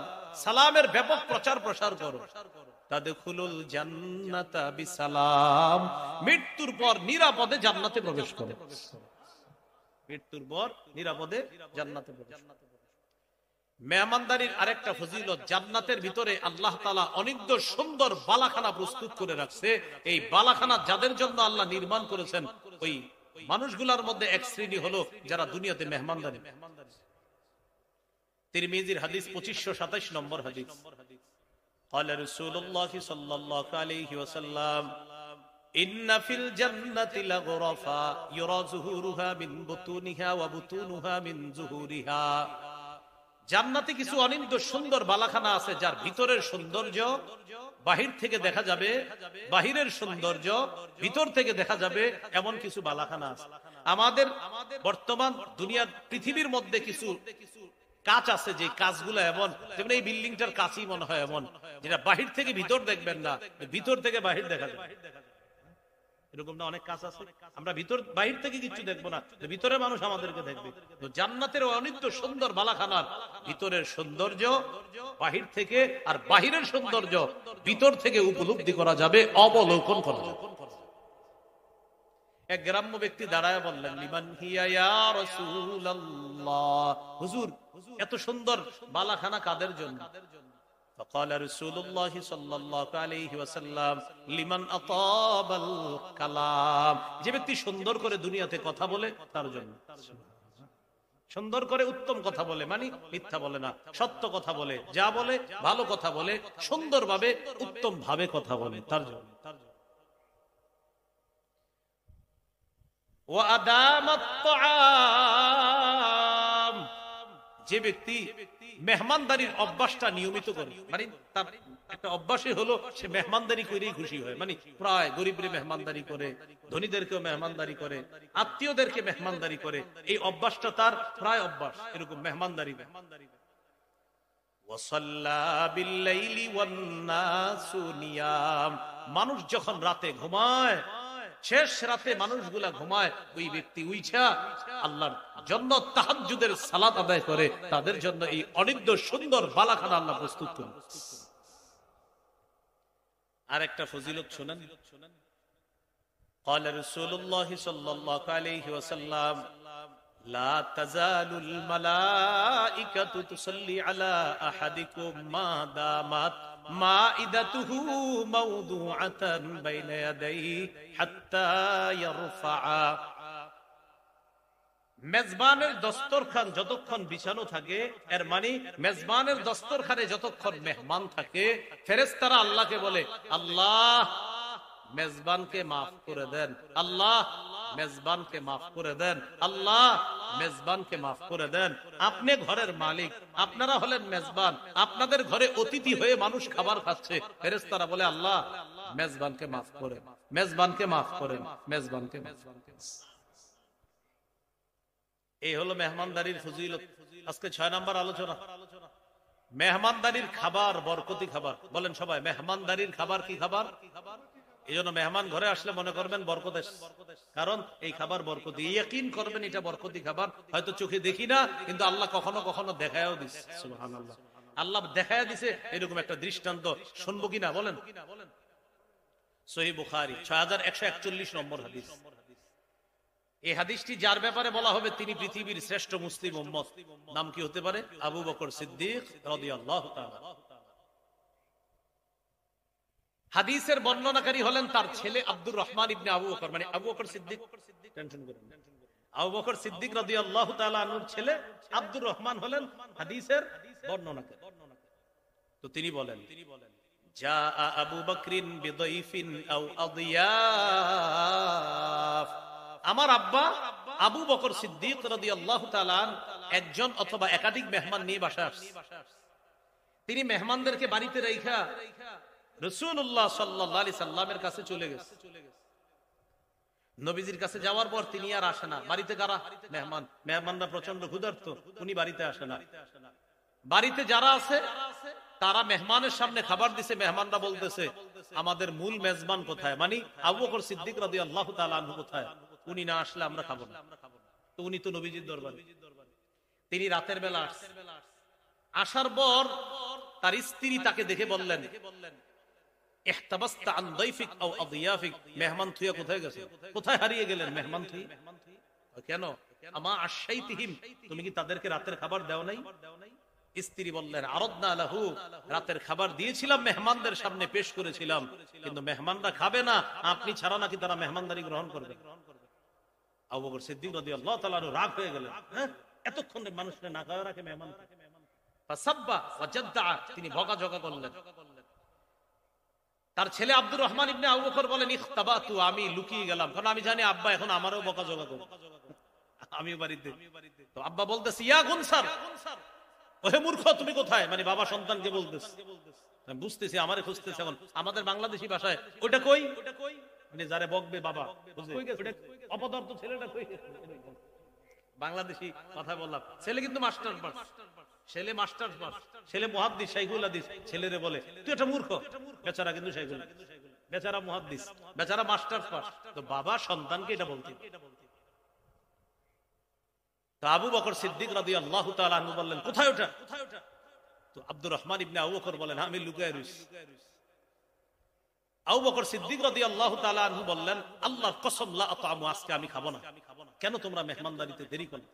সালামের ব্যাপক প্রচার প্রসার করো। তাদখুলুল জান্নাতা বিসালাম, মৃত্যুর পর নিরাপদে জান্নাতে প্রবেশ করো। মৃত্যুর পর নিরাপদে জান্নাতে প্রবেশ করো। মেহমানদারির আরেকটা ফজিলত, জান্নাতের ভিতরে আল্লাহ তাআলা অনেক সুন্দর বালাখানা প্রস্তুত করে রাখছে। এই বালাখানা যাদের জন্য আল্লাহ নির্মাণ করেছেন, ওই মানুষগুলোর মধ্যে এক শ্রেণী হলো যারা দুনিয়াতে মেহমানদারি। তিরমিজির হাদিস, 2527 নম্বর হাদিস। قال رسول الله صلى الله عليه وسلم إن في الجنة لغرفا يرى ظهورها من بطونها وبطونها من ظهورها। জান্নাতে কিছু অনিন্দ সুন্দর বালাখানা আছে, যার ভিতরের সৌন্দর্য বাহির থেকে দেখা যাবে, বাহিরের সৌন্দর্য ভিতর থেকে দেখা যাবে, এমন কিছু বালাখানা আছে। আমাদের বর্তমান দুনিয়ার পৃথিবীর মধ্যে কিছু কাজ আছে, যে কাজগুলো এমন, যেমন এই বিল্ডিংটার কাজই মনে হয় এমন, যেটা বাহির থেকে ভিতর দেখবেন না, ভিতর থেকে বাহির দেখা যাবে। এরকম না অনেক কাজ আছে, আমরা ভিতর বাহির থেকে কিছু দেখবো না, ভিতরের মানুষ আমাদেরকে দেখবে। তো জান্নাতের অনিত্য সুন্দর বালাখানার ভিতরের সৌন্দর্য বাহির থেকে, আর বাহিরের সৌন্দর্য ভিতর থেকে উপলব্ধি করা যাবে, অবলোকন করা যাবে। এক গ্রাম্য ব্যক্তি দাঁড়ায় বললেন, লিমান হিয়া ইয়া রাসূলুল্লাহ, হুজুর এত সুন্দর বালাখানা কাদের জন্য? فقال رسول الله صلى الله عليه وسلم لمن اطاب الكلام, যে ব্যক্তি সুন্দর করে দুনিয়াতে কথা বলে তার জন্য। সুন্দর করে উত্তম কথা বলে, মানে মিথ্যা বলে না, সত্য কথা বলে, যা বলে ভালো কথা বলে, সুন্দরভাবে উত্তম ভাবে কথা বলে, তার জন্য। ওয়াদামাত তাআম, যে ব্যক্তি মেহমানদারির অভ্যাসটা নিয়মিত করে, মানে তার একটা অভ্যাসই হলো সে মেহমানদারি করেই খুশি হয়, মানে প্রায় গরিবরে মেহমানদারি করে, ধনীদেরকেও মেহমানদারি করে, আত্মীয়দেরকে মেহমানদারি করে, এই অভ্যাসটা তার প্রায় অভ্যাস এরকম মেহমানদারি। ওয়াসাল্লা বিল্লাইলি ওয়ান নাসু নিয়াম, মানুষ যখন রাতে ঘুমায়, শেষ রাতে মানুষগুলা ঘুমায়, ওই ব্যক্তি উইঠা আল্লাহর জন্য তাহাজ্জুদের সালাত আদায় করে, তাদের জন্য এই অনিদ্য সুন্দর বালাখানা আল্লাহ প্রস্তুত করেন। আরেকটা ফজিলত শুনেন। قال رسول الله صلى الله عليه وسلم لا تزال الملائكة تصلي على أحدكم ما دامت مائدته موضوعة بين يديه حتى يرفع। মেজবানের দস্তরখান যতক্ষণ বিছানো থাকে, এর মানে মেজবানের দস্তরখানে যতক্ষণ মেহমান থাকে, ফেরেশতারা আল্লাহকে বলে, আল্লাহ মেজবানকে মাফ করে দেন, আল্লাহ মেজবানকে মাফ করে দেন, আল্লাহ মেজবানকে মাফ করে দেন। আপনি ঘরের মালিক, আপনারা হলেন মেজবান, আপনাদের ঘরে অতিথি হয়ে মানুষ খাবার খাচ্ছে, ফেরেশতারা বলে, আল্লাহ মেজবানকে মাফ করেন, মেজবানকে মাফ করেন, মেজবানকে মাফ করেন। এই হলো মেহমানদারির ফজিলত। আজকে 6 নম্বর আলোচনা, মেহমানদারির খাবার বরকতি খাবার। বলেন সবাই, মেহমানদারির খাবার কি খাবার? এই জন্য মেহমান ঘরে আসলে মনে করবেন বরকত এসেছে, কারণ এই খাবার বরকতি, ইয়াকিন করবেন এটা বরকতি খাবার। হয়তো চোখে দেখি না, কিন্তু আল্লাহ কখনো কখনো দেখায়ও দিচ্ছে। সুবহানাল্লাহ, আল্লাহ দেখায় দিছে, এরকম একটা দৃষ্টান্ত শুনবো কিনা বলেন? সহিহ বুখারী 6141 নম্বর হাদিস। এই হাদিসটি যার ব্যাপারে বলা হবে তিনি পৃথিবীর শ্রেষ্ঠ মুসলিম উম্মত, নাম কি হতে পারে? আবু বকর সিদ্দিক রাদিয়াল্লাহু তাআলা। হাদিসের বর্ণনাকারী হলেন তার ছেলে আব্দুর রহমান ইবনে আবু বকর, মানে আবু বকর সিদ্দিক, টেনশন করেন না, আবু বকর সিদ্দিক রাদিয়াল্লাহু তাআলা আনহুর ছেলে আব্দুর রহমান হলেন হাদিসের বর্ণনাকারী। তো তিনি বলেন, জা আবু বকরিন বিদাইফিন আও আদিয়াফ, আমার আব্বা আবু বকর সিদ্দিক রাদিয়াল্লাহু তাআলা একজন অথবা একাধিক মেহমান নিয়ে বাসায় আসছে। তিনি মেহমানদেরকে বাড়িতে রাইখা রাসূলুল্লাহ সাল্লাল্লাহু আলাইহি সাল্লামের কাছে চলে গেছে। নবীজির কাছে যাওয়ার পর তিনি আর আসে না। বাড়িতে কারা? মেহমান। মেহমানরা প্রচন্ড ক্ষুধার্ত, উনি বাড়িতে আসে না। বাড়িতে যারা আছে তারা মেহমানের সামনে খাবার দিছে। মেহমানরা বলতেছে আমাদের মূল মেজবান কোথায়, মানে আবু বকর সিদ্দিক রাদিয়াল্লাহু তাআলা আনহু কোথায়? উনি না আসলে আমরা খাবো না। তো উনি তো নবীজির দরবারে। তিনি রাতের বেলা আসছেন। আসার পর তার স্ত্রী তাকে দেখে বললেন, ইহতাবাসতা আন দাইফিক আও আদিয়াফিক, মেহমান থুইয়া কোথায় গেছে? কোথায় হারিয়ে গেলেন মেহমান থুই? কেন? আমা আশাইতিহিম, তুমি কি তাদেরকে রাতের খাবার দাও নাই? স্ত্রী বললেন, আরাদনা লাহু, রাতের খাবার দিয়েছিলাম, মেহমানদের সামনে পেশ করেছিলাম, কিন্তু মেহমানরা খাবে না, আপনি ছাড়া নাকি তারা মেহমানদারি গ্রহণ করবে। আবু বকর সিদ্দিক রাদিয়াল্লাহু তাআলা রাগ হয়ে গেলেন, হ্যাঁ এতক্ষণে মানুষকে না খাওয়া রাখে মেহমান। ফাসাব্বা ওয়া জাদ্দা, তিনি বকাঝকা করলেন। তার ছেলে আব্দুর রহমান ইবনে আবু বকর বলেন, ইখতাবাতু, আমি লুকিয়ে গেলাম, কারণ আমি জানি আব্বা এখন আমারও বকাঝকা করবে, আমিও বাড়িতে। তো আব্বা বলতেছে, ইয়া গুনসার, ওহে মূর্খ তুমি কোথায়? মানে বাবা সন্তানকে বলতেছে। বুঝতেছি আমারে খুঁজতেছে। এখন আমাদের বাংলাদেশি ভাষায় ওটা কই, মানে যারে বকবে বাবা, অপদার্থ ছেলেটা কই, বাংলাদেশি কথায় বললাম। ছেলে কিন্তু মাস্টার পাস, ছেলে মাস্টার পাস, ছেলে মুহাদ্দিস শাইখুল হাদিস, ছেলেরে বলে তুই একটা মূর্খ। বেচারা কিন্তু শাইখুল, বেচারা মুহাদ্দিস, বেচারা মাস্টার পাস। তো বাবা সন্তানকে এটা বলতে। তো আবু বকর সিদ্দিক রাদিয়াল্লাহু তাআলা আনহু বললেন, কোথায় ওটা? তো আব্দুর রহমান ইবনে আবু বকর বলেন, আমি লুকায় রইছি। আবু বকর সিদ্দিক রাদিয়াল্লাহু তাআলা আনহু বললেন, আল্লাহর কসম লা আতামু, আজকে আমি খাবো না। কেন তোমরা মেহমানদারিতে দেরি করলে?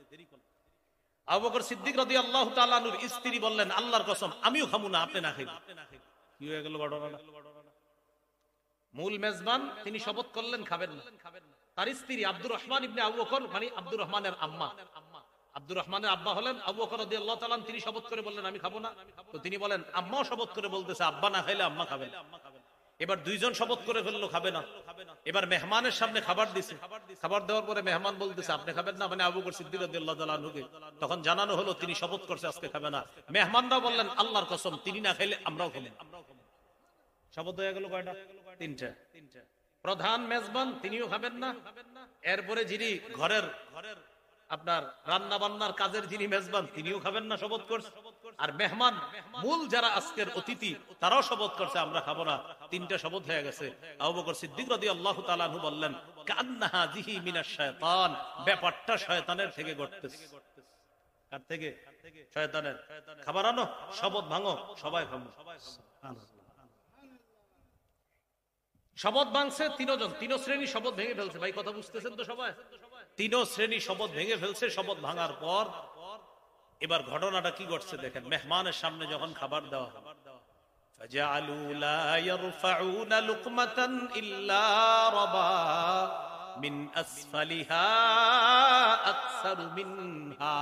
আবু বকর সিদ্দিক রাদিয়াল্লাহু তাআলা আনহুর স্ত্রী বললেন, আল্লাহর কসম আমিও খাবো না, আপনি না খাইবেন। কি হয়ে গেল ঘটনাটা? মূল মেজবান তিনি শপথ করলেন খাবেন না। তার স্ত্রী আব্দুর রহমান ইবনে আবু বকর, মানে আব্দুর রহমানের আম্মা, আব্দুর রহমানের আব্বা হলেন আবু বকর রাদিয়াল্লাহু তাআলা, তিনি শপথ করে বললেন আমি খাবো না। তো তিনি বলেন, আম্মাও শপথ করে বলতেছে আব্বা না খাইলে আম্মা খাবেন। এবার দুইজন শপথ করে ফেললো খাবে না। এবার মেহমানের সামনে খাবার দিছে। খাবার দেওয়ার পরে মেহমান বলতেছে আপনি খাবেন না, মানে আবু বকর সিদ্দিক রাদিয়াল্লাহু তাআলা আনহুকে। তখন জানানো হলো তিনি শপথ করছে আজকে খাবে না। মেহমানরাও বললেন আল্লাহর কসম তিনি না খাইলে আমরাও খাবো না। শপথ হয়ে গেল কয়টা? তিনটা। প্রধান মেজবান তিনিও খাবেন না। এরপরে যিনি ঘরের আপনার রান্না বান্নার কাজের যিনি মেজবান তিনিও খাবেন না, শপথ করছে। আর মেহমান মূল যারা আজকের অতিথি তারাও শপথ করছে আমরা খাবো না। তিনটা শপথ হয়ে গেছে। আবু বকর সিদ্দিক রাদিয়াল্লাহু তাআলা আনহু বললেন, কান্না হাযিহি মিনাশ শায়তান, ব্যাপারটা শয়তানের থেকে ঘটতেছে। কার থেকে? শয়তানের। খাবার আনো, শপথ ভাঙো, সবাই খাবো। শপথ ভাঙছে তিনজন, তিন শ্রেণী শপথ ভেঙে ফেলছে। ভাই কথা বুঝতেছেন তো সবাই? তিন শ্রেণী শপথ ভেঙে ফেলছে। শপথ ভাঙার পর এবার ঘটনাটা কি ঘটছে দেখেন। মেহমানের সামনে যখন খাবার দেওয়া হয়, ফাজআলু লা ইয়ারফাউনা লুকমাতান ইল্লা রাবা মিন আসফালিহা আকসারু মিনহা।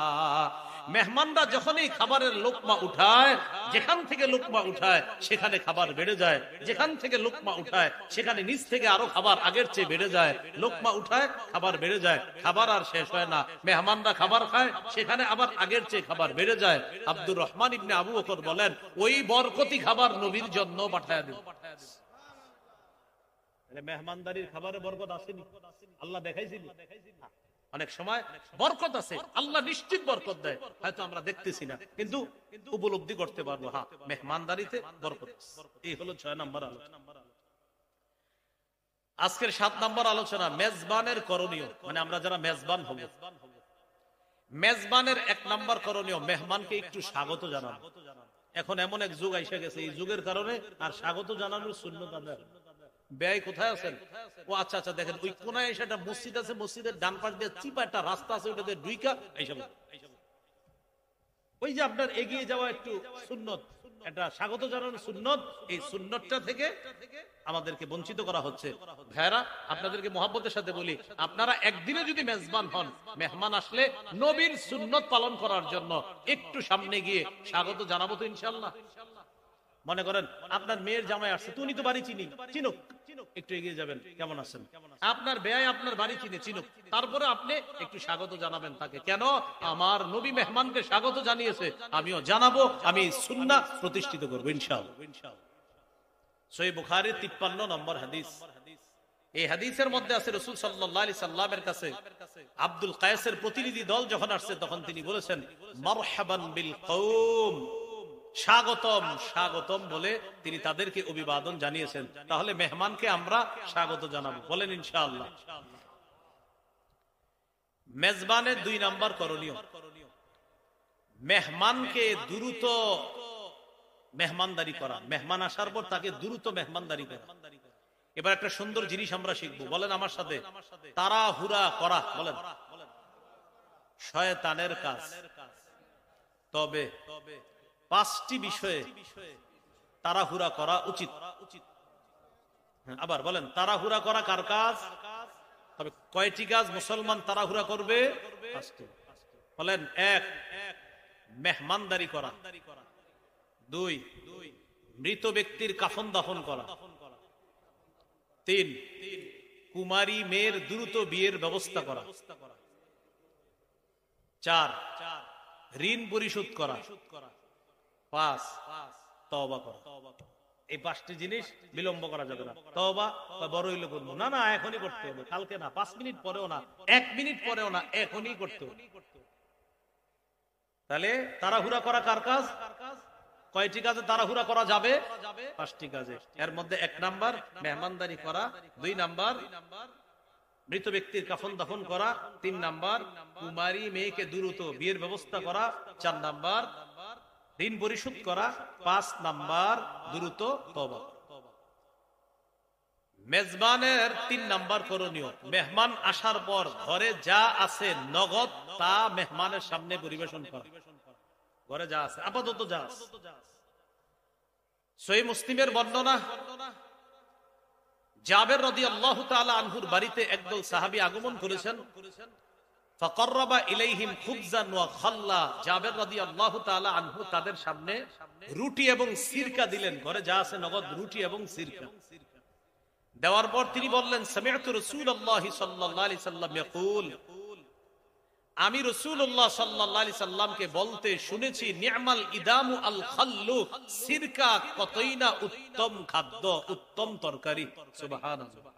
মেহমানরা যখনই খাবারের লোকমা উঠায়, যেখান থেকে লোকমা উঠায় সেখানে খাবার বেড়ে যায়, যেখান থেকে লোকমা উঠায় সেখানে নিচ থেকে আরো খাবার আগের চেয়ে বেড়ে যায়। লোকমা উঠায় খাবার বেড়ে যায়, খাবার আর শেষ হয় না। মেহমানরা খাবার খায়, সেখানে আবার আগের চেয়ে খাবার বেড়ে যায়। আব্দুর রহমান ইবনে আবু বকর বলেন, ওই বরকতি খাবার নবীর জন্য পাঠায় দিন। মেহমানদারির খাবারে বরকত আসেনি? আল্লাহ দেখাইছিল। অনেক সময় বরকত আছে, আল্লাহ নিশ্চিত বরকত দেয়, হয়তো আমরা দেখতেছি না, কিন্তু উপলব্ধি করতে পারবো হ্যাঁ মেহমানদারিতে বরকত। এই হলো 6 নম্বর আলোচনা। আজকের 7 নম্বর আলোচনা, মেজবানের করণীয়। মানে আমরা যারা মেজবান হব, মেজবানের 1 নম্বর করণীয় মেহমানকে একটু স্বাগত জানানো। এখন এমন এক যুগ এসে গেছে, এই যুগের কারণে আর স্বাগত জানানোর সুন্নত আদায় ব্যয় কোথায় আছেন? ও আচ্ছা আচ্ছা, দেখেন ওই কোনায় এসে একটা মসজিদ আছে, মসজিদের ডান পাশ দিয়ে চিপা একটা রাস্তা আছে, ওটাতে দুইকা এইসব। ওই যে আপনার এগিয়ে যাওয়া একটু সুন্নত, একটা স্বাগত জানানোর সুন্নত, এই সুন্নতটা থেকে আমাদেরকে বঞ্চিত করা হচ্ছে। ভাইরা, আপনাদেরকে মহব্বতের সাথে বলি, আপনারা একদিনে যদি মেজবান হন, মেহমান আসলে নবীর সুন্নত পালন করার জন্য একটু সামনে গিয়ে স্বাগত জানাবো তো ইনশাআল্লাহ। মনে করেন আপনার মেয়ের জামাই আসছে, তুমি তো বাড়ি চিনুক, একটু এগিয়ে যাবেন, কেমন আছেন। আপনার বেয়াই আপনার বাড়ি চিনুক, তারপরে আপনি একটু স্বাগত জানাবেন তাকে। কেন? আমার নবী মেহমানকে স্বাগত জানিয়েছে, আমিও জানাবো, আমি সুন্নাহ প্রতিষ্ঠিত করবো ইনশাআল্লাহ। সহিহ বুখারীর 53 নম্বর হাদিস। এই হাদিসের মধ্যে আছে রাসূল সাল্লাল্লাহু আলাইহি সাল্লামের কাছে আব্দুল কায়েসের প্রতিনিধি দল যখন আসছে, তখন তিনি বলেছেন মারহাবান বিল কওম, স্বাগতম স্বাগতম বলে তিনি তাদেরকে অভিবাদন জানিয়েছেন। তাহলে মেহমানকে আমরা স্বাগত জানাবো, বলেন ইনশাআল্লাহ। মেজবানের 2 নাম্বার করণীয়, মেহমানকে দ্রুত মেহমানদারি করা। মেহমান আসার পর তাকে দ্রুত মেহমানদারি করা। এবার একটা সুন্দর জিনিস আমরা শিখবো, বলেন আমার সাথে, তাড়াহুড়া করা বলেন শয়তানের কাজ। তবে 5টি বিষয়ে তাড়াহুড়া করা উচিত। আবার বলেন, তাড়াহুড়া করা কার কাজ? তবে কয়টি কাজ মুসলমান তাড়াহুড়া করবে? 5টি। বলেন, 1 মেহমানদারি করা, 2 মৃত ব্যক্তির কাফন দাফন করা, 3 কুমারী মেয়ের দ্রুত বিয়ের ব্যবস্থা করা, 4 ঋণ পরিশোধ করা, 5 তওবা করা। এই 5টি জিনিস বিলম্ব করা যাবে না। তওবা বড় হইলে করবো না, না এখনই করতে হবে, কালকে না, 5 মিনিট পরেও না, 1 মিনিট পরেও না, এখনই করতে হবে। তাহলে তাড়াহুড়া করা কার কাজ? কয়টি কাজে তাড়াহুড়া করা যাবে? 5টি কাজে। এর মধ্যে 1 নাম্বার মেহমানদারি করা, 2 নাম্বার মৃত ব্যক্তির কাফন দাফন করা, 3 নাম্বার কুমারী মেয়েকে দ্রুত বিয়ের ব্যবস্থা করা, 4 নাম্বার ঋণ পরিশোধ করা, 5 নাম্বার দ্রুত তওবা। মেজবানের 3 নাম্বার করণীয়, মেহমান আসার পর ঘরে যা আছে নগদ তা মেহমানের সামনে পরিবেশন করা। ঘরে যা আছে আপাতত যা আছে। সহিহ মুসলিমের বর্ণনা, জাবের রাদিয়াল্লাহু তাআলা আনহুর বাড়িতে একদল সাহাবী আগমন করেছেন। ফাকাররাবা ইলাইহিম খুবজান ওয়া খাল্লা, জাবের রাদিয়াল্লাহু তাআলা আনহু তাদের সামনে রুটি এবং সিরকা দিলেন। ঘরে যা আছে নগদ রুটি এবং সিরকা দেওয়ার পর তিনি বললেন, সামি'তু রাসূলুল্লাহি সাল্লাল্লাহু আলাইহি সাল্লাম ইয়াকুল, আমি রাসূলুল্লাহ সাল্লাল্লাহু আলাইহি সাল্লামকে বলতে শুনেছি, নি'মাল ইদামু আল খাল্লু, সিরকা কতই না উত্তম খাদ্য, উত্তম তরকারি। সুবহানাল্লাহ।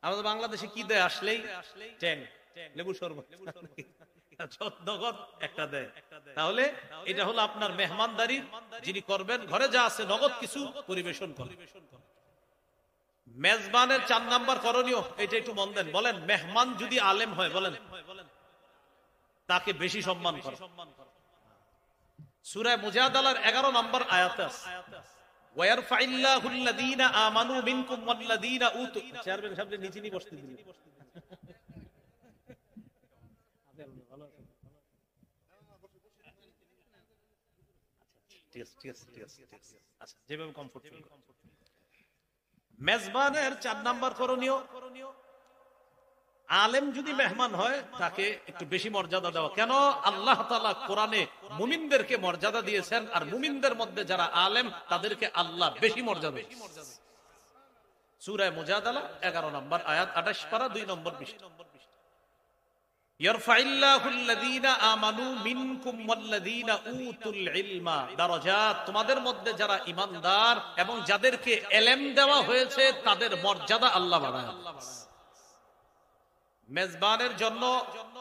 আমাদের বাংলাদেশে কি দেয়? আসলেই ট্যাং, লেবু শরবত, নগদ একটা দেয়। তাহলে এটা হলো আপনার মেহমানদারি যিনি করবেন, ঘরে যা আছে নগদ কিছু পরিবেশন করবেন। মেজবানের 4 নাম্বার করণীয়, এটা একটু মন দেন। বলেন, মেহমান যদি আলেম হয়, বলেন তাকে বেশি সম্মান করা। সূরা মুজাদালার 11 নম্বর আয়াতে আছে, ওয়ায়ারফাইল্লাহু আল্লাযীনা আমানু মিনকুম ওয়াল্লাযীনা উতু। চেয়ারম্যান সাহেব নিচে নি বসতে দিন। আচ্ছা, যেভাবে কমফোর্ট ফিল করেন। মেজবানের 4 নাম্বার করণীয়, আলেম যদি মেহমান হয় তাকে একটু বেশি মর্যাদা দেওয়া। কেন? আল্লাহ তাআলা কোরআনে মুমিনদেরকে মর্যাদা দিয়েছেন, আর মুমিনদের মধ্যে যারা আলেম তাদেরকে আল্লাহ বেশি মর্যাদা দিয়েছেন। সূরা মুজাদালা 11 নম্বর আয়াত, 28 পারা 2 নম্বর পৃষ্ঠা। ইয়ারফাইল্লাহু আল্লাযীনা আমানু মিনকুম ওয়াল্লাযীনা উতুল ইলমা দারাজাত, তোমাদের মধ্যে যারা ঈমানদার এবং যাদেরকে ইলম দেওয়া হয়েছে তাদের মর্যাদা আল্লাহ বাড়ায়। মেজবানের জন্য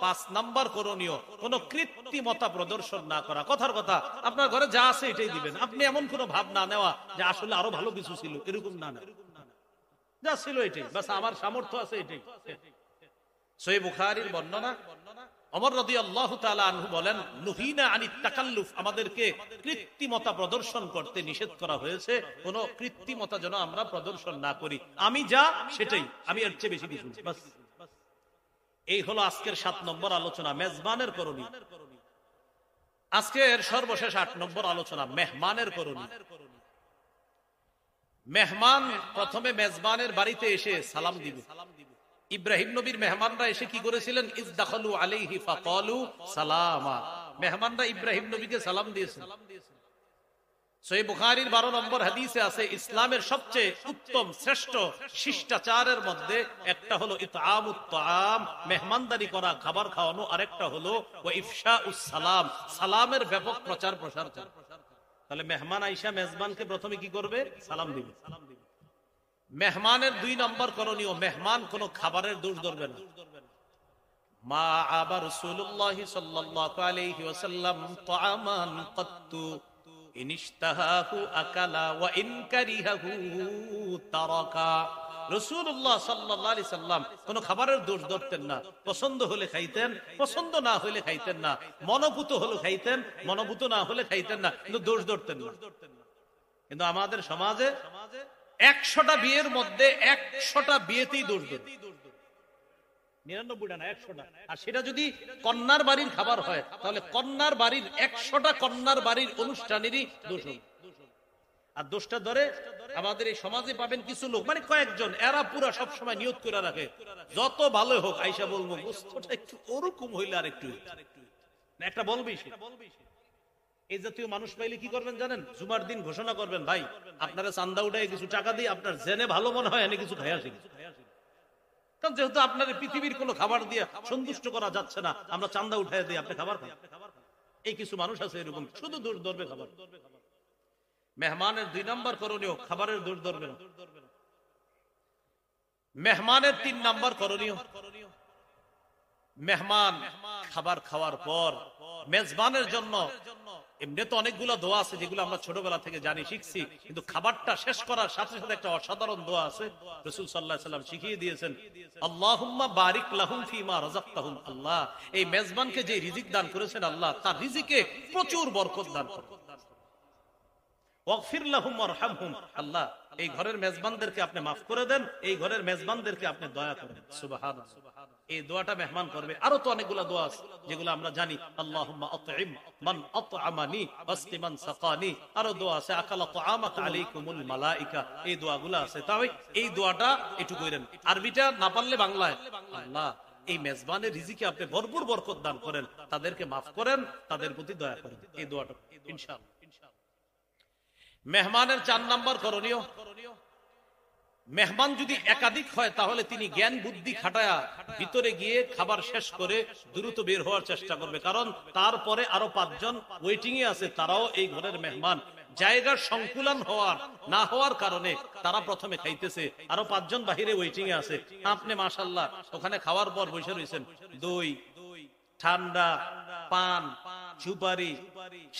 5 নাম্বার করণীয়, কোন কৃত্রিমতা প্রদর্শন না করা। কথার কথা, আপনার ঘরে যা আছে এটাই দিবেন। আপনি এমন কোন ভাব না নেওয়া যে আসলে আরো ভালো কিছু ছিল, এরকম না, যা ছিল এটাই, বাস আমার সামর্থ্য আছে এটাই। সহিহ বুখারীর বর্ণনা, ওমর রাদিয়াল্লাহু তাআলা আনহু বলেন, নুহিনা আনিত তাকাল্লুফ, আমাদেরকে কৃত্রিমতা প্রদর্শন করতে নিষেধ করা হয়েছে, কোন কৃত্রিমতা যেন আমরা প্রদর্শন না করি। আমি যা সেটাই, আমি এর চেয়ে বেশি কিছু বাস। এই হলো আজকের 7 নম্বর আলোচনা, মেজবানের করণীয়। আজকের সর্বশেষ 8 নম্বর আলোচনা, মেহমানের করণীয়। মেহমান প্রথমে মেজবানের বাড়িতে এসে সালাম দিবে। ইব্রাহিম নবীর মেহমানরা এসে কি করেছিলেন? ইজ দাখালু আলাইহি ফাকালু সালামা, মেহমানরা ইব্রাহিম নবীকে সালাম দিয়েছেন। সহিহ বুখারীর 12 নম্বর হাদিসে আছে, ইসলামের সবচেয়ে উত্তম শ্রেষ্ঠ শিষ্টাচারের মধ্যে একটা হলো ইতআমুত তাআম, মেহমানদারি করা, খাবার খাওয়ানো, আরেকটা হলো ওয়া ইফশাউস সালাম, সালামের ব্যাপক প্রচার প্রসার করা। তাহলে মেহমান আইসা মেজবানকে প্রথমে কি করবে? সালাম দিবে। মেহমানের 2 নম্বর করণীয়, মেহমান কোন খাবারের দোষ ধরবে না। মা আবা রাসূলুল্লাহ সাল্লাল্লাহু আলাইহি ওয়াসাল্লাম তাআমান কাত্তু ইনিশতাহাহু আকালা ওয়া ইন কারিহাহু তারাকা। রাসূলুল্লাহ সাল্লাল্লাহু আলাইহি সাল্লাম কোন খাবারের দোষ ধরতেন না। পছন্দ হলে খাইতেন, পছন্দ না হলে খাইতেন না। মনোভূত হলে খাইতেন, মনোভূত না হলে খাইতেন না, কিন্তু দোষ ধরতেন না। কিন্তু আমাদের সমাজে 100টা বিয়ের মধ্যে 100টা বিয়েতেই দোষ ধরে, 99টা না 100টা। আর সেটা যদি কন্যার বাড়ির খাবার হয়, তাহলে কন্যার বাড়ির 100টা কন্যার বাড়ির অনুষ্ঠানেরই দোষ হবে। আর দোষটা ধরে আমাদের এই সমাজে পাবেন কিছু লোক, মানে কয়েকজন, এরা পুরা সব সময় নিয়ত করে রাখে, যত ভালো হোক আইসা বলবো গোস্তটা একটু ওরকম হইলে আর একটু একটা বলবেই। এই জাতীয় মানুষ পাইলে কি করবেন জানেন? জুমার দিন ঘোষণা করবেন, ভাই আপনারা চান্দা উঠায় কিছু টাকা দিয়ে আপনার জেনে ভালো মনে হয় এনে কিছু খাইয়া শিখি। কারণ যেহেতু আপনার পৃথিবীর কোনো খাবার দিয়ে সন্তুষ্ট করা যাচ্ছে না, আমরা চান্দা উঠায় দিই, আপনি খাবার খান। এই কিছু মানুষ আছে এরকম, শুধু দোষ ধরবে খাবার। মেহমানের 2 নম্বর করণীয়, খাবারের দোষ ধরবে না। মেহমানের 3 নম্বর করণীয়, মেহমান খাবার খাওয়ার পর মেজবানের জন্য এমনি তো অনেকগুলো দোয়া আছে যেগুলো আমরা ছোটবেলা থেকে জানি, শিখছি, কিন্তু খাবারটা শেষ করার সাথে সাথে একটা অসাধারণ দোয়া আছে, রাসূল সাল্লাল্লাহু আলাইহি ওয়াসাল্লাম শিখিয়ে দিয়েছেন। আল্লাহুম্মা বারিক লাহুম ফিমা রাযাকতাহুম, আল্লাহ এই মেজবানকে যে রিজিক দান করেছেন, আল্লাহ তার রিজিকে প্রচুর বরকত দান করুন। ওয়াগফির লাহুম ওয়ারহামহুম, আল্লাহ এই ঘরের মেজবানদেরকে আপনি মাফ করে দেন, এই ঘরের মেজবানদেরকে আপনি দয়া করেন। সুবহানাল্লাহ, এই দোয়াটা মেহমান করবে। আরো তো অনেকগুলো দোয়া আছে যেগুলো আমরা জানি, আল্লাহুম্মা আত'ইম মান আত'আমানি ওয়াসকি মান সাকানি, আরো দোয়া আছে, আকালা তাআমাকা আলাইকুমুল মালাইকা, এই দোয়াগুলো আছে। তাই এই দোয়াটা একটু কইরেন, আরবিটা না পারলে বাংলায়, আল্লাহ এই মেজবানের রিজিকে আপনি ভরপুর বরকত দান করেন, তাদেরকে মাফ করেন, তাদের প্রতি দয়া করেন, এই দোয়াটা ইনশাআল্লাহ। মেহমানের 4 নম্বর করণীয়, মেহমান যদি একাধিক হয় তাহলে তিনি জ্ঞান বুদ্ধি খাটায়া ভিতরে গিয়ে খাবার শেষ করে দ্রুত বের হওয়ার চেষ্টা করবে, কারণ তারপরে আরো 5 জন ওয়েটিং এ আছে, তারাও এই ঘরের মেহমান। জায়গার সংকুলন হওয়ার না হওয়ার কারণে তারা প্রথমে খাইতেছে, আরো 5 জন বাহিরে ওয়েটিং এ আছে। আপনি মাশাআল্লাহ ওখানে খাওয়ার পর বসে রয়েছেন, দই, ঠান্ডা, পান, সুপারি,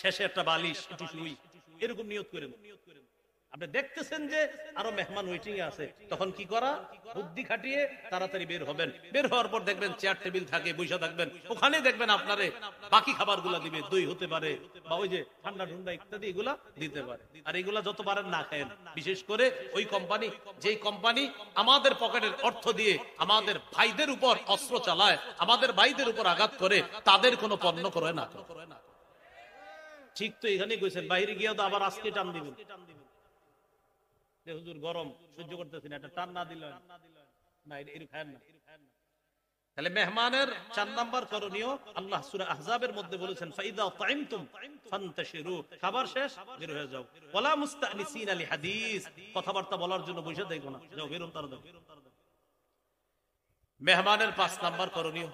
শেষে একটা বালিশ, একটু শুই, এরকম নিয়ত করেন। আপনি দেখতেছেন যে আরো মেহমান ওয়েটিং এ আছে, তখন কি করা? বুদ্ধি খাটিয়ে তাড়াতাড়ি বের হবেন। বের হওয়ার পর দেখবেন চেয়ার টেবিল থাকে, বসে থাকবেন, ওখানে দেখবেন আপনারে বাকি খাবার গুলা দিবে, দই হতে পারে বা ওই যে ঠান্ডা ঠান্ডা ইত্যাদি এগুলা দিতে পারে। আর এগুলা যত পারেন না খায়েন, বিশেষ করে ওই কোম্পানি, যেই কোম্পানি আমাদের পকেটের অর্থ দিয়ে আমাদের ভাইদের উপর অস্ত্র চালায়, আমাদের ভাইদের উপর আঘাত করে, তাদের কোনো পণ্য করে না। ঠিক তো এখানে কইছেন, বাইরে গিয়েও তো আবার আজকে টান দিবেন, হুজুর গরম সহ্য করতেছি না, এটা টান না দিল না, এরকম খায়েন না। তাহলে মেহমানের 4 নম্বর করণীয়, আল্লাহ সূরা আহজাবের মধ্যে বলেছেন, ফাইদা তাইমতুম ফান্তাশিরু, খাবার শেষ বের হয়ে যাও, ওয়ালা মুস্তানিসিনা লিহাদিস, কথাবার্তা বলার জন্য বসে দেখো না, যাও বের হন তাড়াতাড়ি। মেহমানের 5 নম্বর করণীয়,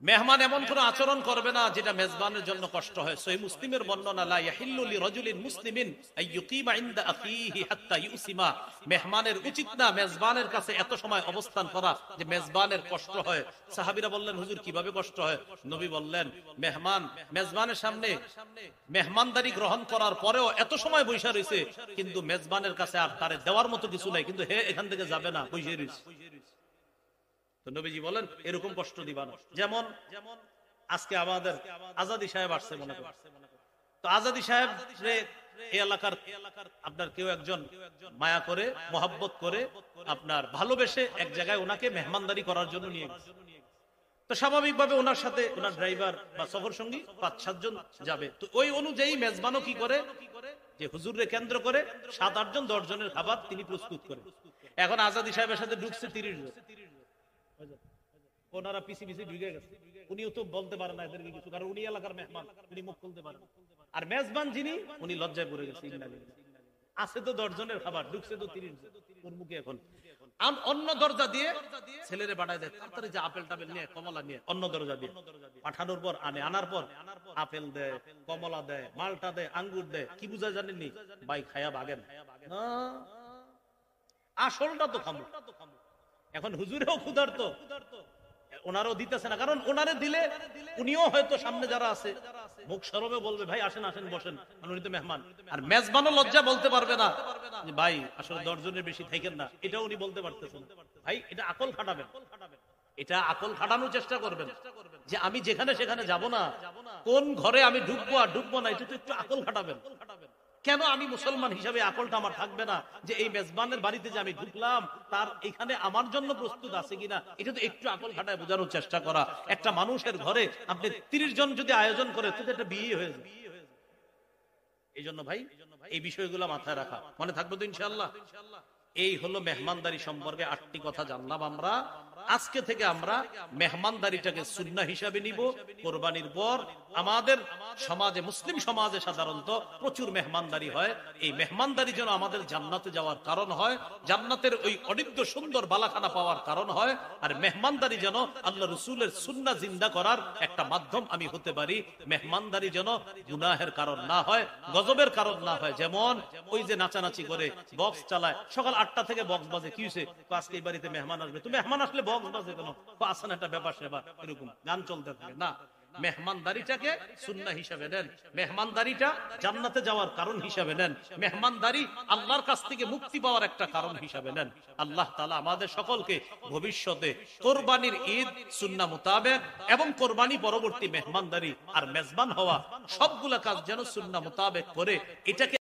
মেহমান এমন কোন আচরণ করবে না যেটা মেজবানের জন্য কষ্ট হয়। সহিহ মুসলিমের বর্ণনা, লা ইয়াহিল্লু লিরাজুলিন মুসলিমিন আইয়ুকিমা ইনদা আখিহি হাত্তা ইউসিমা, মেহমানের উচিত না মেজবানের কাছে এত সময় অবস্থান করা যে মেজবানের কষ্ট হয়। সাহাবীরা বললেন, হুজুর কিভাবে কষ্ট হয়? নবী বললেন, মেজবানের সামনে মেহমানদারি গ্রহণ করার পরেও এত সময় বসে রয়েছে, কিন্তু মেজবানের কাছে আর তারে দেওয়ার মতো কিছু নাই, কিন্তু হে এখান থেকে যাবে না, বসে রয়েছে। তো নবীজি বলেন এরকম কষ্ট দিবা না। যেমন আজকে আমাদের আজাদি সাহেব আসছে মনে করেন, তো আজাদি সাহেব এই এলাকার আপনার কেউ একজন মায়া করে মোহাব্বত করে আপনার ভালোবেসে এক জায়গায় ওনাকে মেহমানদারি করার জন্য নিয়ে গেছে। তো স্বাভাবিকভাবে ওনার সাথে ওনার ড্রাইভার বা সফর সঙ্গী 5-7 জন যাবে। তো ওই অনুযায়ী মেজবানও কি করে যে হুজুররে কেন্দ্র করে 7-8 জন 10 জনের খাবার তিনি প্রস্তুত করে। এখন আজাদি সাহেবের সাথে ঢুকছে 30 জন, ওনারা পিছি ঢুকে গেছে। উনিও তো বলতে পারে না এদেরকে কিছু, কারণ উনি এলাকার মেহমান, উনি মুখ খুলতে পারেন। আর মেজবান যিনি উনি লজ্জায় পড়ে গেছে। আছে তো 10 জনের খাবার, ঢুকছে তো 30 জন, ওর মুখে এখন অন্য দরজা দিয়ে ছেলেরে পাঠায় দেয়, তাড়াতাড়ি যে আপেল টাপেল নিয়ে কমলা নিয়ে অন্য দরজা দিয়ে পাঠানোর পর আনার পর আপেল দেয়, কমলা দেয়, মালটা দেয়, আঙ্গুর দেয়। কি বুঝায় জানেননি ভাই? খায়া বাগেন না, আসলটা তো খামু। এখন হুজুরেও ক্ষুধার্ত, ওনারও দিতেছে না, কারণ ওনারে দিলে উনিও হয়তো সামনে যারা আছে মুখ সরবে বলবে ভাই আসেন আসেন বসেন, উনি তো মেহমান। আর মেজবানও লজ্জা বলতে পারবে না যে ভাই আসলে 10 জনের বেশি থাকেন না, এটাও উনি বলতে পারতেছেন। ভাই এটা আকল খাটাবেন, এটা আকল খাটানোর চেষ্টা করবেন যে আমি যেখানে সেখানে যাব না, কোন ঘরে আমি ঢুকবো আর ঢুকবো না, এটা তো একটু আকল খাটাবেন। কেন আমি মুসলমান হিসাবে আকলটা আমার থাকবে না যে এই মেজবানের বাড়িতে যে আমি ঢুকলাম তার এখানে আমার জন্য প্রস্তুত আছে কিনা, এটা তো একটু আকল খাটায় বোঝানোর চেষ্টা করা। একটা মানুষের ঘরে আপনি 30 জন যদি আয়োজন করে তো একটা বিয়ে হয়ে যায়। এই জন্য ভাই এই বিষয়গুলো মাথায় রাখা, মনে থাকবে তো ইনশাআল্লাহ। এই হলো মেহমানদারি সম্পর্কে 8টি কথা জানলাম আমরা। আজকে থেকে আমরা মেহমানদারিটাকে সুন্নাহ হিসাবে নিব। কোরবানির পর আমাদের সমাজে, মুসলিম সমাজে সাধারণত প্রচুর মেহমানদারি হয়। এই মেহমানদারি যেন আমাদের জান্নাতে যাওয়ার কারণ হয়, জান্নাতের ওই অনিদ্য সুন্দর বালাখানা পাওয়ার কারণ হয়। আর মেহমানদারি যেন আল্লাহ রাসূলের সুন্নাহ জিন্দা করার একটা মাধ্যম আমি হতে পারি। মেহমানদারি যেন গুনাহের কারণ না হয়, গজবের কারণ না হয়। যেমন ওই যে নাচানাচি করে বক্স চালায়, সকাল 8টা থেকে বক্স বাজে, কি হয়েছে? আজকে এই বাড়িতে মেহমান আসবে, তো মেহমান আসলে বক্স বাজে কেন? আসেন একটা ব্যাপার সেবা, এরকম গান চলতে থাকে না। মেহমানদারিটাকে সুন্নাহ হিসাবে নেন, মেহমানদারিটা জান্নাতে যাওয়ার কারণ হিসাবে নেন, মেহমানদারি আল্লাহর কাছ থেকে মুক্তি পাওয়ার একটা কারণ হিসাবে নেন। আল্লাহ তাআলা আমাদের সকলকে ভবিষ্যতে কোরবানির ঈদ সুন্নাহ মোতাবেক এবং কোরবানি পরবর্তী মেহমানদারি আর মেজবান হওয়া সবগুলা কাজ যেন সুন্নাহ মোতাবেক করে এটাকে